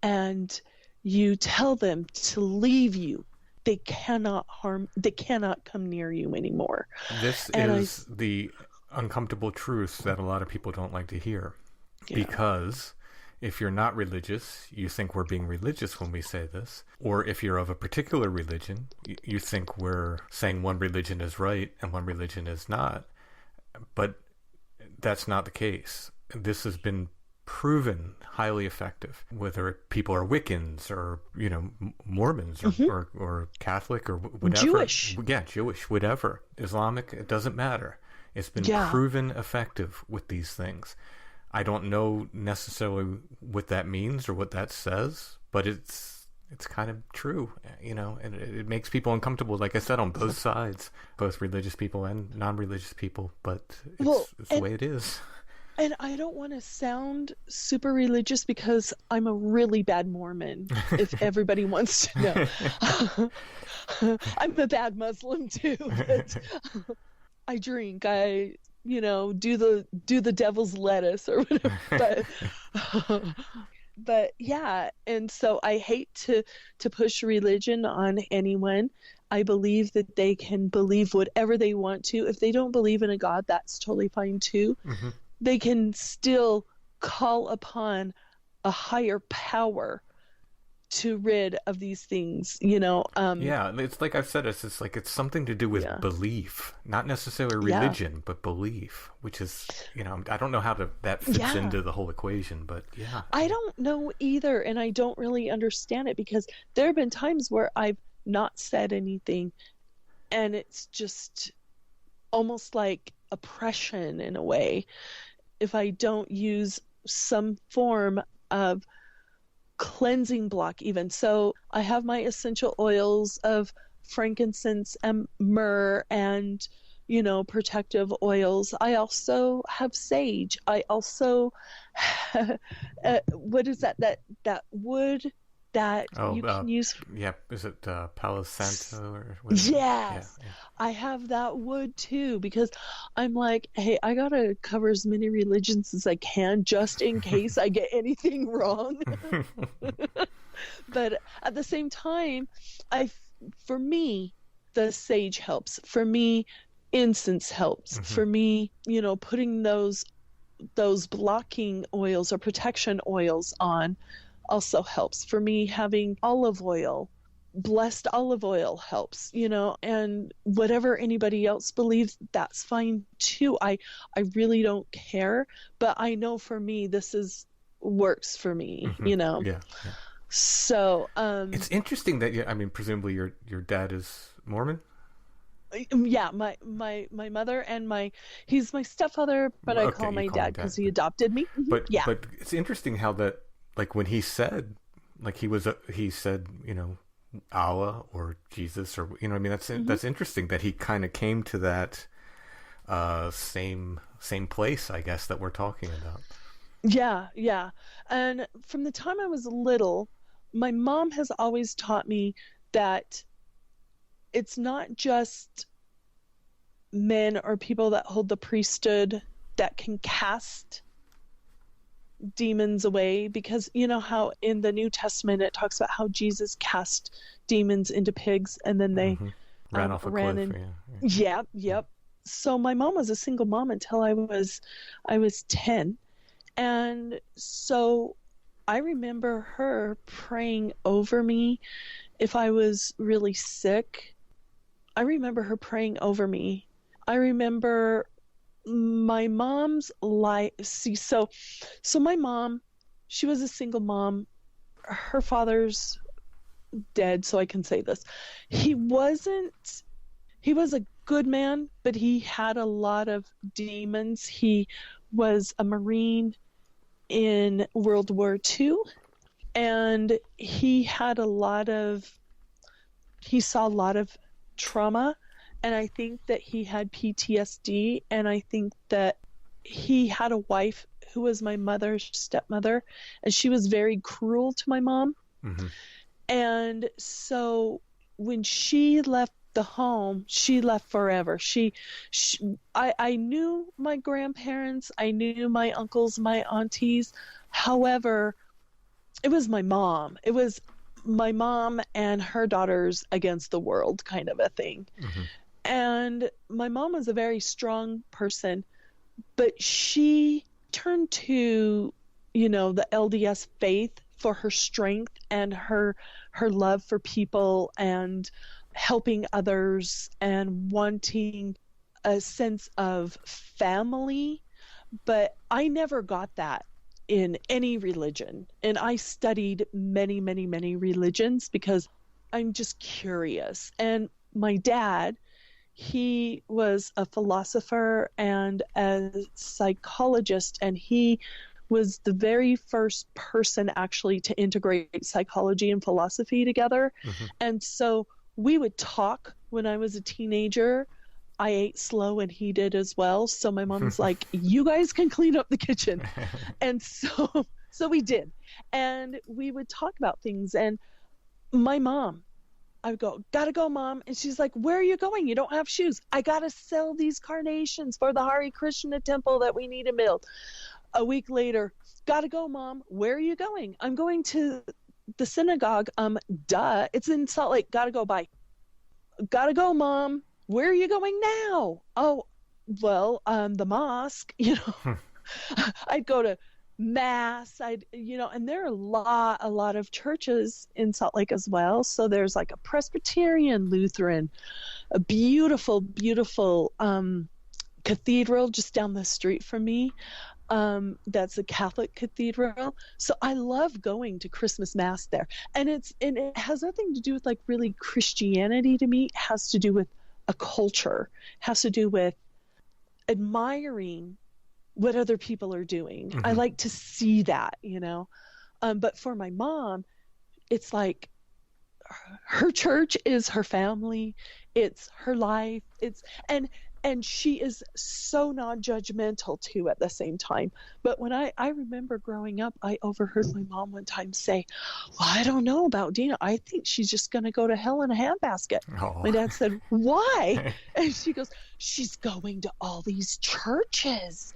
D: and you tell them to leave you, they cannot come near you anymore.
B: This is the uncomfortable truth that a lot of people don't like to hear. Yeah. Because if you're not religious, you think we're being religious when we say this. Or if you're of a particular religion, you think we're saying one religion is right and one religion is not. But that's not the case. This has been proven highly effective, whether people are Wiccans or, Mormons or Catholic or whatever.
D: Jewish.
B: Yeah, Jewish, whatever. Islamic, it doesn't matter. It's been proven effective with these things. I don't know necessarily what that means or what that says, but it's kind of true, and it makes people uncomfortable, like I said, on both sides, both religious people and non-religious people, but it's the way it is.
D: And I don't want to sound super religious because I'm a really bad Mormon, if everybody wants to know. I'm a bad Muslim too, but I drink, do the devil's lettuce or whatever, but yeah. And so I hate to push religion on anyone. I believe that they can believe whatever they want to. If they don't believe in a God, that's totally fine too. They can still call upon a higher power to rid of these things,
B: yeah, it's like I've said, it's like it's something to do with belief, not necessarily religion, but belief, which is, I don't know how that fits into the whole equation, but yeah.
D: I don't know either, and I don't really understand it, because there have been times where I've not said anything, and it's just almost like oppression in a way if I don't use some form of cleansing block even. So I have my essential oils of frankincense and myrrh and, protective oils. I also have sage. I also, what is that wood that you can use?
B: Yeah, is it Palo Santo or
D: what? Yes, yeah. I have that wood too, because I'm like, hey, I gotta cover as many religions as I can just in case I get anything wrong. But at the same time, for me, the sage helps. For me, incense helps. For me, putting those blocking oils or protection oils on also helps. For me, having blessed olive oil helps, and whatever anybody else believes, that's fine too. I really don't care, but I know for me, this works for me,
B: Yeah.
D: So,
B: it's interesting that presumably your dad is Mormon?
D: Yeah, my mother and he's my stepfather, but I call my dad because he adopted me.
B: But it's interesting how that, like when he said, like he said, Allah or Jesus or that's interesting that he kind of came to that same place, I guess, that we're talking about.
D: Yeah. And from the time I was little, my mom has always taught me that it's not just men or people that hold the priesthood that can cast demons away, because how in the New Testament it talks about how Jesus cast demons into pigs and then they
B: ran off a cliff.
D: Yep. So my mom was a single mom until I was 10, and so I remember her praying over me if I was really sick. I remember her praying over me. I remember my mom's life. So my mom, she was a single mom. Her father's dead, so I can say this. He was a good man, but he had a lot of demons. He was a Marine in World War II, and he saw a lot of trauma, and I think that he had PTSD, and I think that he had a wife who was my mother's stepmother, and she was very cruel to my mom.
B: Mm-hmm.
D: And so when she left the home, she left forever. I knew my grandparents, I knew my uncles, my aunties. However, it was my mom. It was my mom and her daughters against the world kind of a thing.
B: Mm-hmm.
D: And my mom was a very strong person, but she turned to, the LDS faith for her strength and her love for people and helping others and wanting a sense of family. But I never got that in any religion. And I studied many, many, many religions because I'm just curious. And my dad, he was a philosopher and a psychologist, and he was the very first person actually to integrate psychology and philosophy together.
B: Mm-hmm.
D: And so we would talk when I was a teenager. I ate slow and he did as well. So my mom's like, you guys can clean up the kitchen. And so we did. And we would talk about things. And my mom, I would go, gotta go, Mom. And she's like, where are you going? You don't have shoes. I gotta sell these carnations for the Hare Krishna temple that we need to build. A week later, gotta go, Mom. Where are you going? I'm going to the synagogue. Duh. It's in Salt Lake. Gotta go. Bye. Gotta go, Mom. Where are you going now? Oh, well, the mosque, I'd go to mass. And there are a lot of churches in Salt Lake as well. So there's like a Presbyterian, Lutheran, a beautiful, beautiful cathedral just down the street from me. That's a Catholic cathedral. So I love going to Christmas Mass there. And it has nothing to do with like really Christianity to me. It has to do with a culture, has to do with admiring what other people are doing.
B: Mm-hmm.
D: I like to see that, but for my mom, it's like her church is her family. It's her life. And she is so non-judgmental too at the same time. But when I remember growing up, I overheard my mom one time say, well, I don't know about Dina. I think she's just going to go to hell in a handbasket.
B: Oh.
D: My dad said, why? And she goes, she's going to all these churches.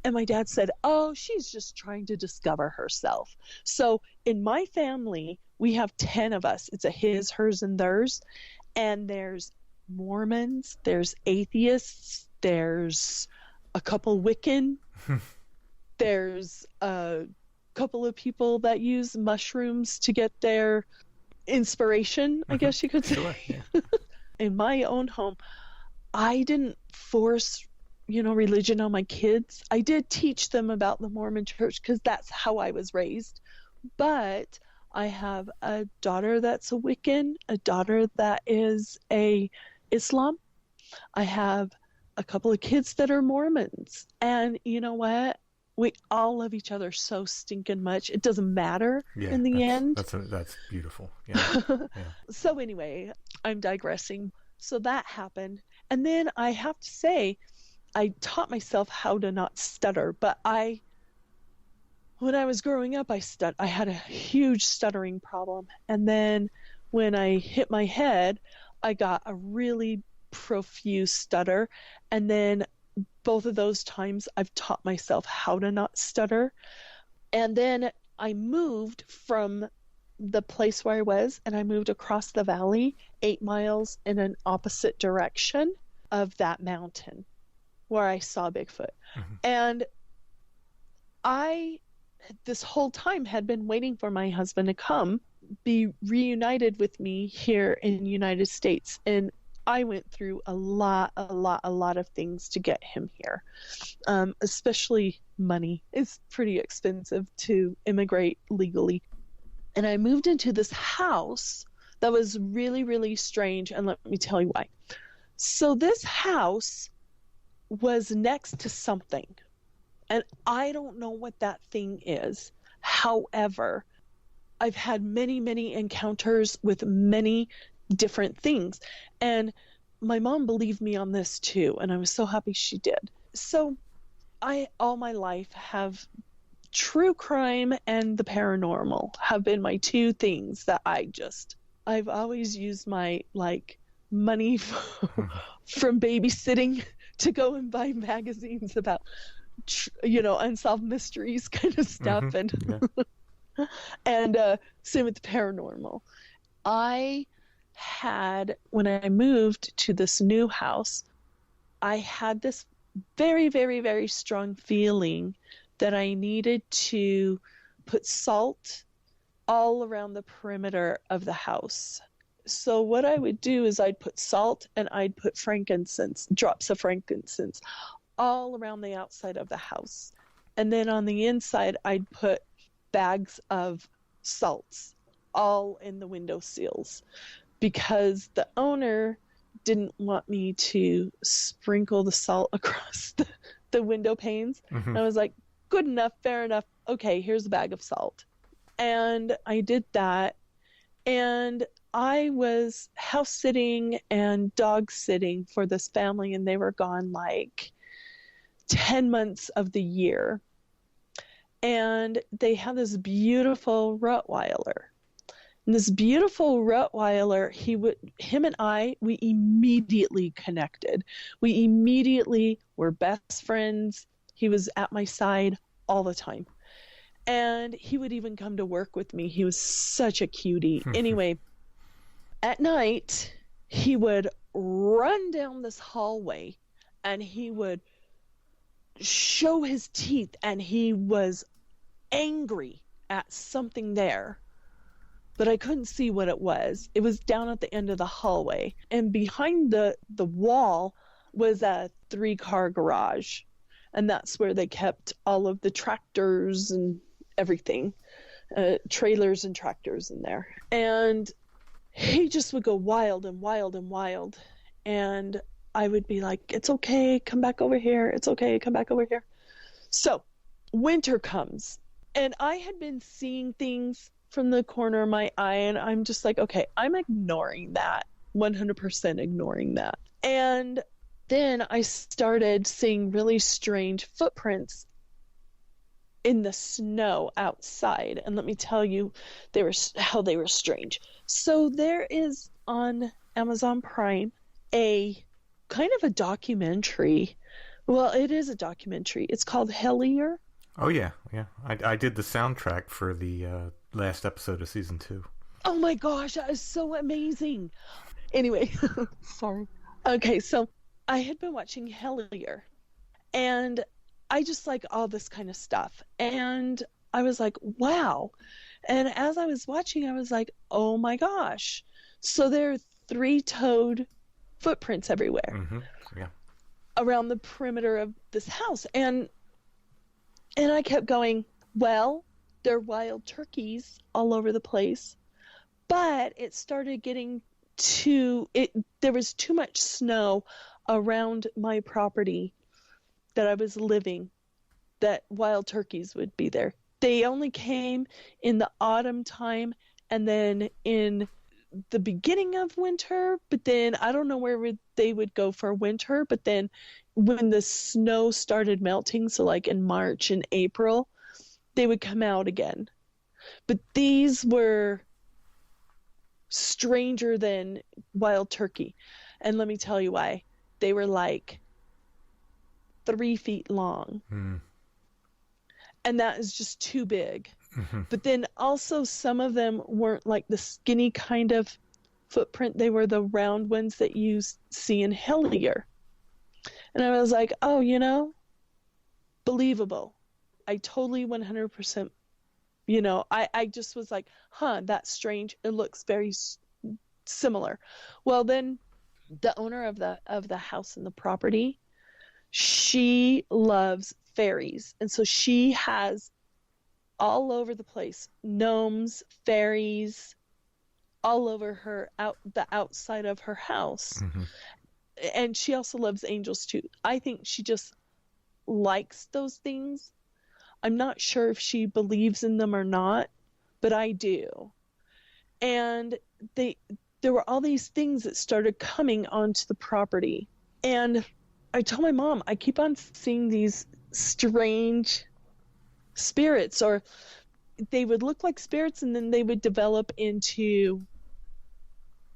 D: And my dad said, oh, she's just trying to discover herself. So in my family, we have 10 of us. It's a his, hers, and theirs. And there's Mormons, there's atheists, there's a couple Wiccan, there's a couple of people that use mushrooms to get their inspiration, I guess you could say.
B: Sure, yeah.
D: In my own home, I didn't force, religion on my kids. I did teach them about the Mormon church because that's how I was raised. But I have a daughter that's a Wiccan, a daughter that is a Islam. I have a couple of kids that are Mormons. And you know what? We all love each other so stinking much. It doesn't matter in the end.
B: That's beautiful. Yeah. Yeah.
D: So anyway, I'm digressing. So that happened. And then I have to say, I taught myself how to not stutter. But when I was growing up, I had a huge stuttering problem. And then when I hit my head, I got a really profuse stutter. And then both of those times I've taught myself how to not stutter. And then I moved from the place where I was, and I moved across the valley 8 miles in an opposite direction of that mountain where I saw Bigfoot. Mm-hmm. And I, this whole time, had been waiting for my husband to come, be reunited with me here in the United States. And I went through a lot of things to get him here, especially money. It's pretty expensive to immigrate legally. And I moved into this house that was really, really strange. And let me tell you why. So this house was next to something. And I don't know what that thing is. However, I've had many, many encounters with many different things. And my mom believed me on this too. And I was so happy she did. So I all my life have true crime and the paranormal have been my two things that I've always used my like money from babysitting to go and buy magazines about unsolved mysteries kind of stuff.
B: Yeah.
D: And same with the paranormal. When I moved to this new house, I had this very, very, very strong feeling that I needed to put salt all around the perimeter of the house. So what I would do is I'd put salt and I'd put frankincense, drops of frankincense, all around the outside of the house. And then on the inside, I'd put bags of salts all in the window sills, because the owner didn't want me to sprinkle the salt across the window panes. And I was like, good enough, fair enough. Okay, here's a bag of salt. And I did that. And I was house sitting and dog sitting for this family, and they were gone like 10 months of the year. And they had this beautiful Rottweiler. And this beautiful Rottweiler, him and I, we immediately connected. We immediately were best friends. He was at my side all the time. And he would even come to work with me. He was such a cutie. Anyway, at night, he would run down this hallway and he would show his teeth, and he was angry at something there. But I couldn't see what it was. It was down at the end of the hallway. And behind the wall was a 3-car garage. And that's where they kept all of the tractors and everything, trailers and tractors in there. And he just would go wild and wild and wild. And I would be like, it's okay, come back over here. It's okay, come back over here. So winter comes. And I had been seeing things from the corner of my eye, and I'm just like, okay, I'm ignoring that, 100% ignoring that. And then I started seeing really strange footprints in the snow outside, and let me tell you, how they were strange. So there is on Amazon Prime a kind of a documentary. Well, it is a documentary. It's called Hellier.
B: Oh yeah. I did the soundtrack for the last episode of season 2.
D: Oh my gosh, that is so amazing. Anyway, sorry. Okay, so I had been watching Hellier, and I just like all this kind of stuff. And I was like, wow. And as I was watching, I was like, oh my gosh. So there are 3-toed footprints everywhere around the perimeter of this house. And I kept going, well, there are wild turkeys all over the place. But it started getting there was too much snow around my property that I was living, that wild turkeys would be there. They only came in the autumn time and then in the beginning of winter, but then I don't know where they would go for winter, but then when the snow started melting, so like in March and April, they would come out again. But these were stranger than wild turkey. And let me tell you why. They were like 3 feet long. And that is just too big. But then also some of them weren't like the skinny kind of footprint. They were the round ones that you see in Hellier. And I was like, oh, believable. I totally 100%, I just was like, that's strange. It looks very similar. Well, then the owner of the house and the property, she loves fairies. And so she has all over the place, gnomes, fairies, all over the outside of her house. And she also loves angels too. I think she just likes those things. I'm not sure if she believes in them or not, but I do. And there were all these things that started coming onto the property. And I told my mom, I keep on seeing these strange spirits, or they would look like spirits and then they would develop into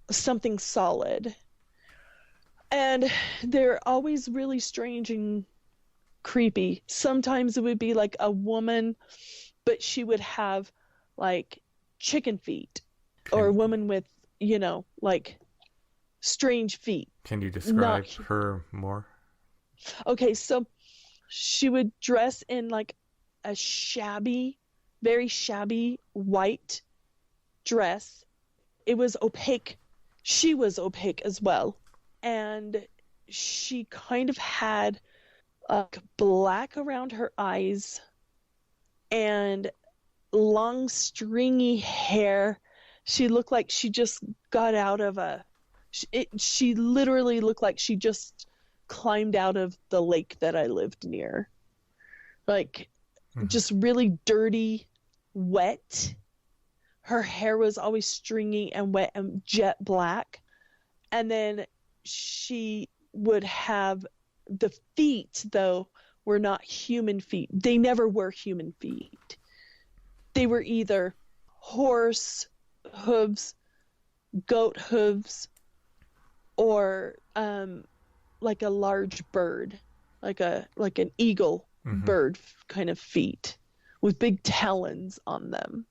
D: something solid. And they're always really strange and creepy. Sometimes it would be like a woman, but she would have like chicken feet, or a woman with, like strange feet.
B: Can you describe her more?
D: Okay, so she would dress in like a very shabby white dress. It was opaque. She was opaque as well. And she kind of had black around her eyes and long stringy hair. She looked like she just got out of she literally looked like she just climbed out of the lake that I lived near. Like, just really dirty, wet. Her hair was always stringy and wet and jet black. And then she would have the feet, though, were not human feet. They never were human feet. They were either horse hooves, goat hooves, or like a large bird, like an eagle bird kind of feet with big talons on them.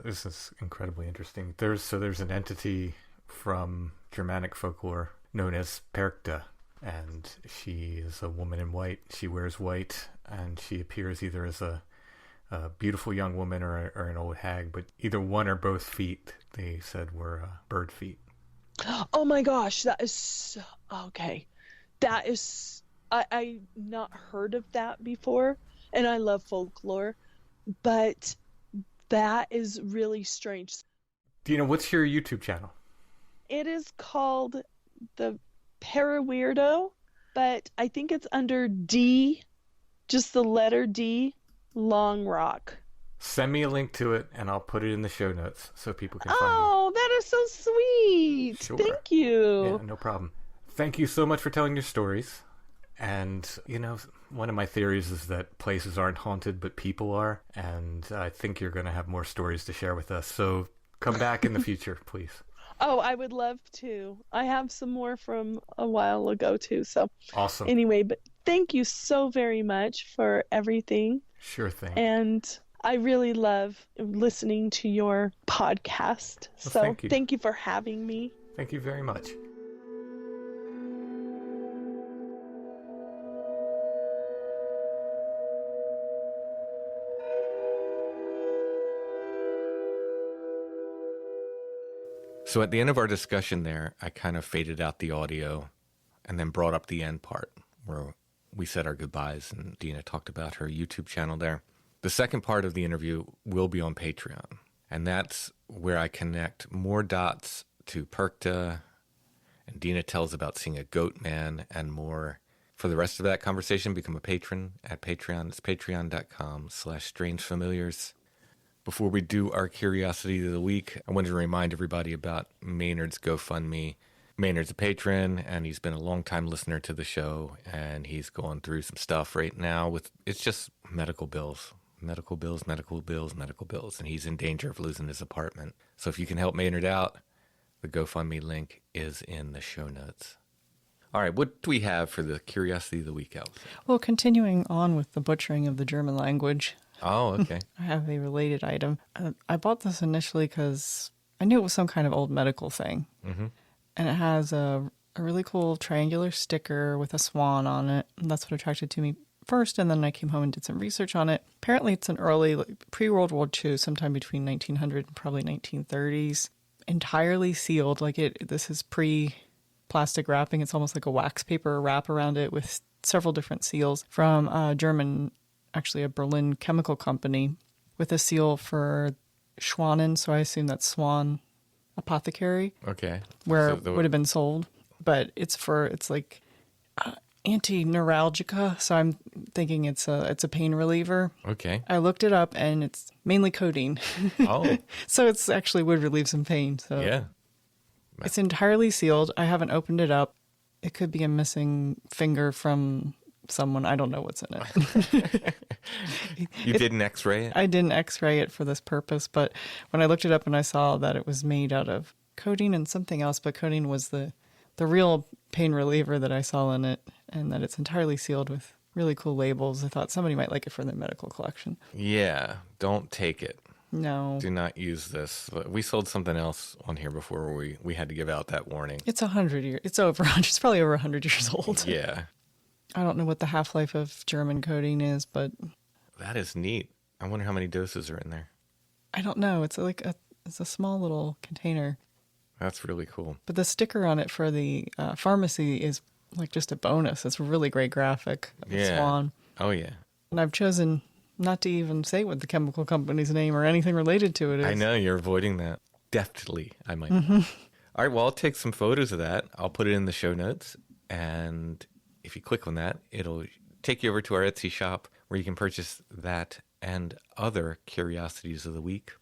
B: This is incredibly interesting. There's an entity from Germanic folklore known as Perkta, and she is a woman in white. She wears white, and she appears either as a beautiful young woman or an old hag, but either one or both feet, they said, were bird feet.
D: Oh my gosh, that is okay. That is, I not heard of that before, and I love folklore, but that is really strange.
B: Dina, what's your YouTube channel?
D: It is called the Para Weirdo, but I think it's under D, just the letter D, Long Rock.
B: Send me a link to it, and I'll put it in the show notes so people can find it.
D: Oh, that is so sweet.
B: Sure.
D: Thank you.
B: Yeah, no problem. Thank you so much for telling your stories. And, one of my theories is that places aren't haunted, but people are. And I think you're going to have more stories to share with us. So come back in the future, please.
D: Oh, I would love to. I have some more from a while ago, too. So
B: awesome.
D: Anyway, but thank you so very much for everything.
B: Sure thing.
D: And I really love listening to your podcast.
B: Well,
D: so thank you for having me.
B: Thank you very much. So at the end of our discussion there, I kind of faded out the audio and then brought up the end part where we said our goodbyes and Dina talked about her YouTube channel there. The second part of the interview will be on Patreon, and that's where I connect more dots to Perkta, and Dina tells about seeing a goat man and more. For the rest of that conversation, become a patron at Patreon. It's patreon.com/strangefamiliars. Before we do our Curiosity of the Week, I wanted to remind everybody about Maynard's GoFundMe. Maynard's a patron, and he's been a long-time listener to the show, and he's going through some stuff right now it's just medical bills, and he's in danger of losing his apartment. So if you can help Maynard out, the GoFundMe link is in the show notes. All right, what do we have for the Curiosity of the Week, Alice?
C: Well, continuing on with the butchering of the German language.
B: Oh, okay.
C: I have a related item. I bought this initially because I knew it was some kind of old medical thing. Mm-hmm. And it has a really cool triangular sticker with a swan on it. And that's what attracted to me first. And then I came home and did some research on it. Apparently it's an early, pre-World War II, sometime between 1900 and probably 1930s. Entirely sealed. This is pre-plastic wrapping. It's almost like a wax paper wrap around it with several different seals from German, actually a Berlin chemical company, with a seal for Schwanen, so I assume that's Swan Apothecary.
B: Okay.
C: Where it would have been sold. But it's like anti-neuralgica, so I'm thinking it's a pain reliever.
B: Okay.
C: I looked it up, and it's mainly codeine.
B: Oh.
C: So it's actually would relieve some pain. So
B: yeah.
C: It's entirely sealed. I haven't opened it up. It could be a missing finger from someone. I don't know what's in it.
B: You didn't X-ray it?
C: I didn't X-ray it for this purpose, but when I looked it up and I saw that it was made out of codeine and something else, but codeine was the real pain reliever that I saw in it, and that it's entirely sealed with really cool labels. I thought somebody might like it for their medical collection.
B: Yeah, don't take it.
C: No.
B: Do not use this. We sold something else on here before we had to give out that warning.
C: It's 100 years. It's over 100. It's probably over 100 years old.
B: Yeah.
C: I don't know what the half-life of German codeine is, but
B: That is neat. I wonder how many doses are in there.
C: I don't know. It's it's a small little container.
B: That's really cool.
C: But the sticker on it for the pharmacy is like just a bonus. It's a really great graphic of a swan.
B: Oh, yeah.
C: And I've chosen not to even say what the chemical company's name or anything related to it is.
B: I know, you're avoiding that. Deftly, I might. All right, well, I'll take some photos of that. I'll put it in the show notes. And if you click on that, it'll take you over to our Etsy shop where you can purchase that and other curiosities of the week,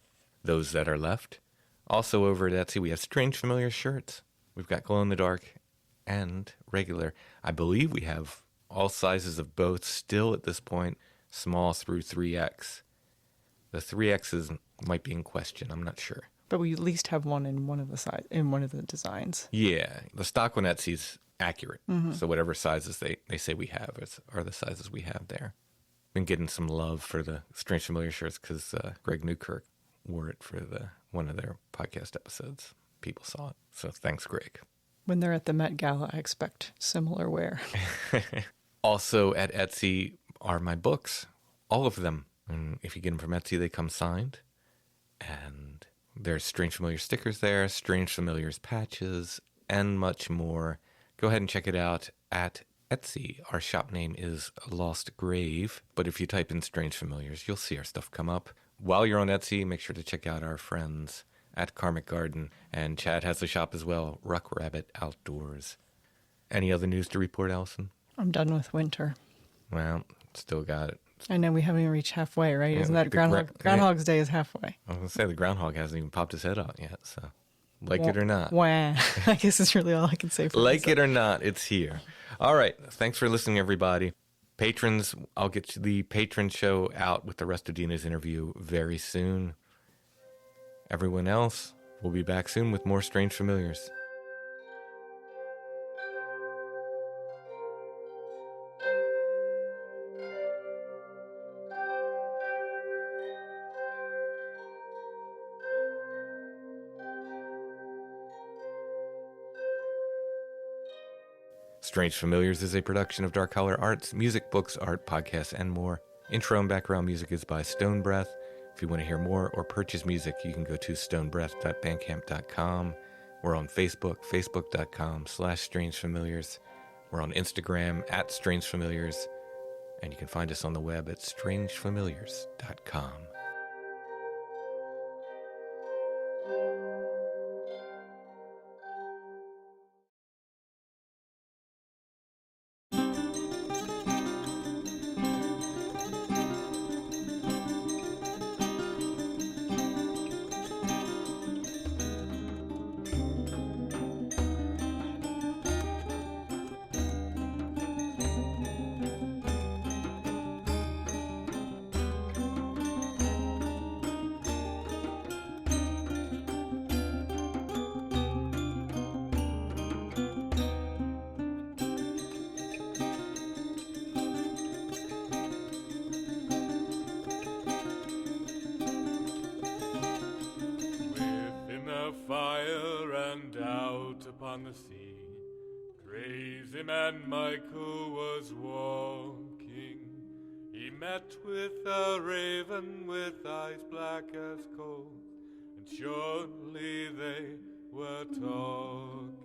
B: those that are left. Also over at Etsy, we have Strange Familiar shirts. We've got glow-in-the-dark and regular. I believe we have all sizes of both still at this point, small through 3X. The 3Xs might be in question. I'm not sure.
C: But we at least have one in one of the designs.
B: Yeah, the stock on Etsy's accurate. So whatever sizes they say we have are the sizes we have there. Been getting some love for the Strange Familiar shirts because Greg Newkirk wore it for one of their podcast episodes. People saw it. So thanks, Greg.
C: When they're at the Met Gala, I expect similar wear.
B: Also at Etsy are my books. All of them. And if you get them from Etsy, they come signed. And there's Strange Familiar stickers there, Strange Familiars patches, and much more. Go ahead and check it out at Etsy. Our shop name is Lost Grave. But if you type in Strange Familiars, you'll see our stuff come up. While you're on Etsy, make sure to check out our friends at Karmic Garden. And Chad has the shop as well, Ruck Rabbit Outdoors. Any other news to report, Allison?
C: I'm done with winter.
B: Well, still got it.
C: I know we haven't even reached halfway, right?
B: Yeah,
C: Isn't that
B: the
C: Groundhog's Day is halfway?
B: I was going to say the groundhog hasn't even popped his head out yet, so like it or not.
C: Wah. I guess it's really all I can say for
B: Like
C: myself.
B: it or not, it's here. All right. Thanks for listening, everybody. Patrons, I'll get the patron show out with the rest of Dina's interview very soon. Everyone else, we'll be back soon with more Strange Familiars. Strange Familiars is a production of Dark Holler Arts, music, books, art, podcasts, and more. Intro and background music is by Stone Breath. If you want to hear more or purchase music, you can go to stonebreath.bandcamp.com. We're on Facebook, facebook.com/strangefamiliars. We're on Instagram @strangefamiliars. And you can find us on the web at strangefamiliars.com.
E: Fire and out upon the sea, crazy man Michael was walking. He met with a raven with eyes black as coal, and surely they were talking.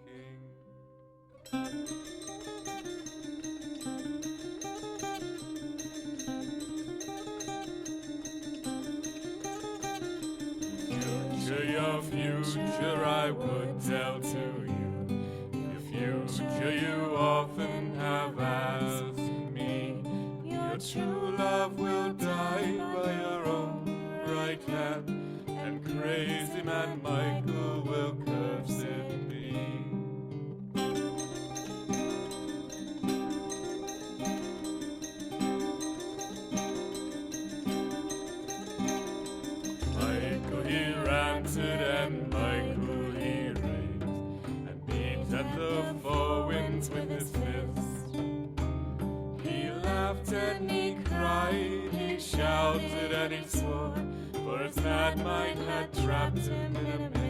E: Your future I would tell to you. Your future you often have asked me. Your true love will die by your own right hand, and crazy man Michael will curse it be. laughed and he cried, he shouted and he swore, for his mad mind had trapped him in a maze.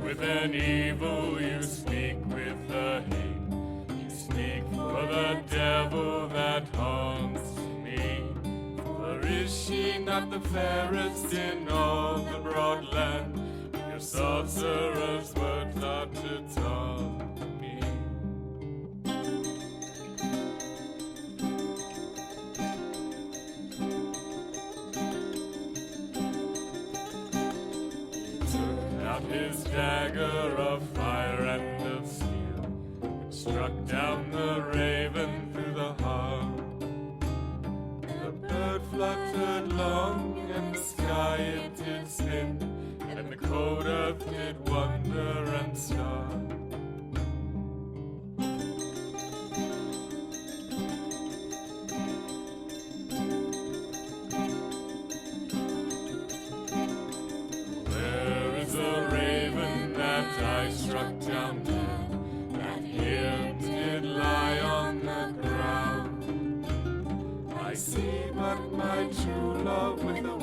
E: With an evil, you speak with a hate. You speak for the devil that haunts me. For is she not the fairest in all the broad land? Your sorcerer's words are to taunt me. His dagger of fire and of steel, and struck down the raven through the heart. The bird fluttered long, and the sky it did spin, and the cold earth did wonder and start. I struck down dead, that here did lie on the ground. I see but my true love with the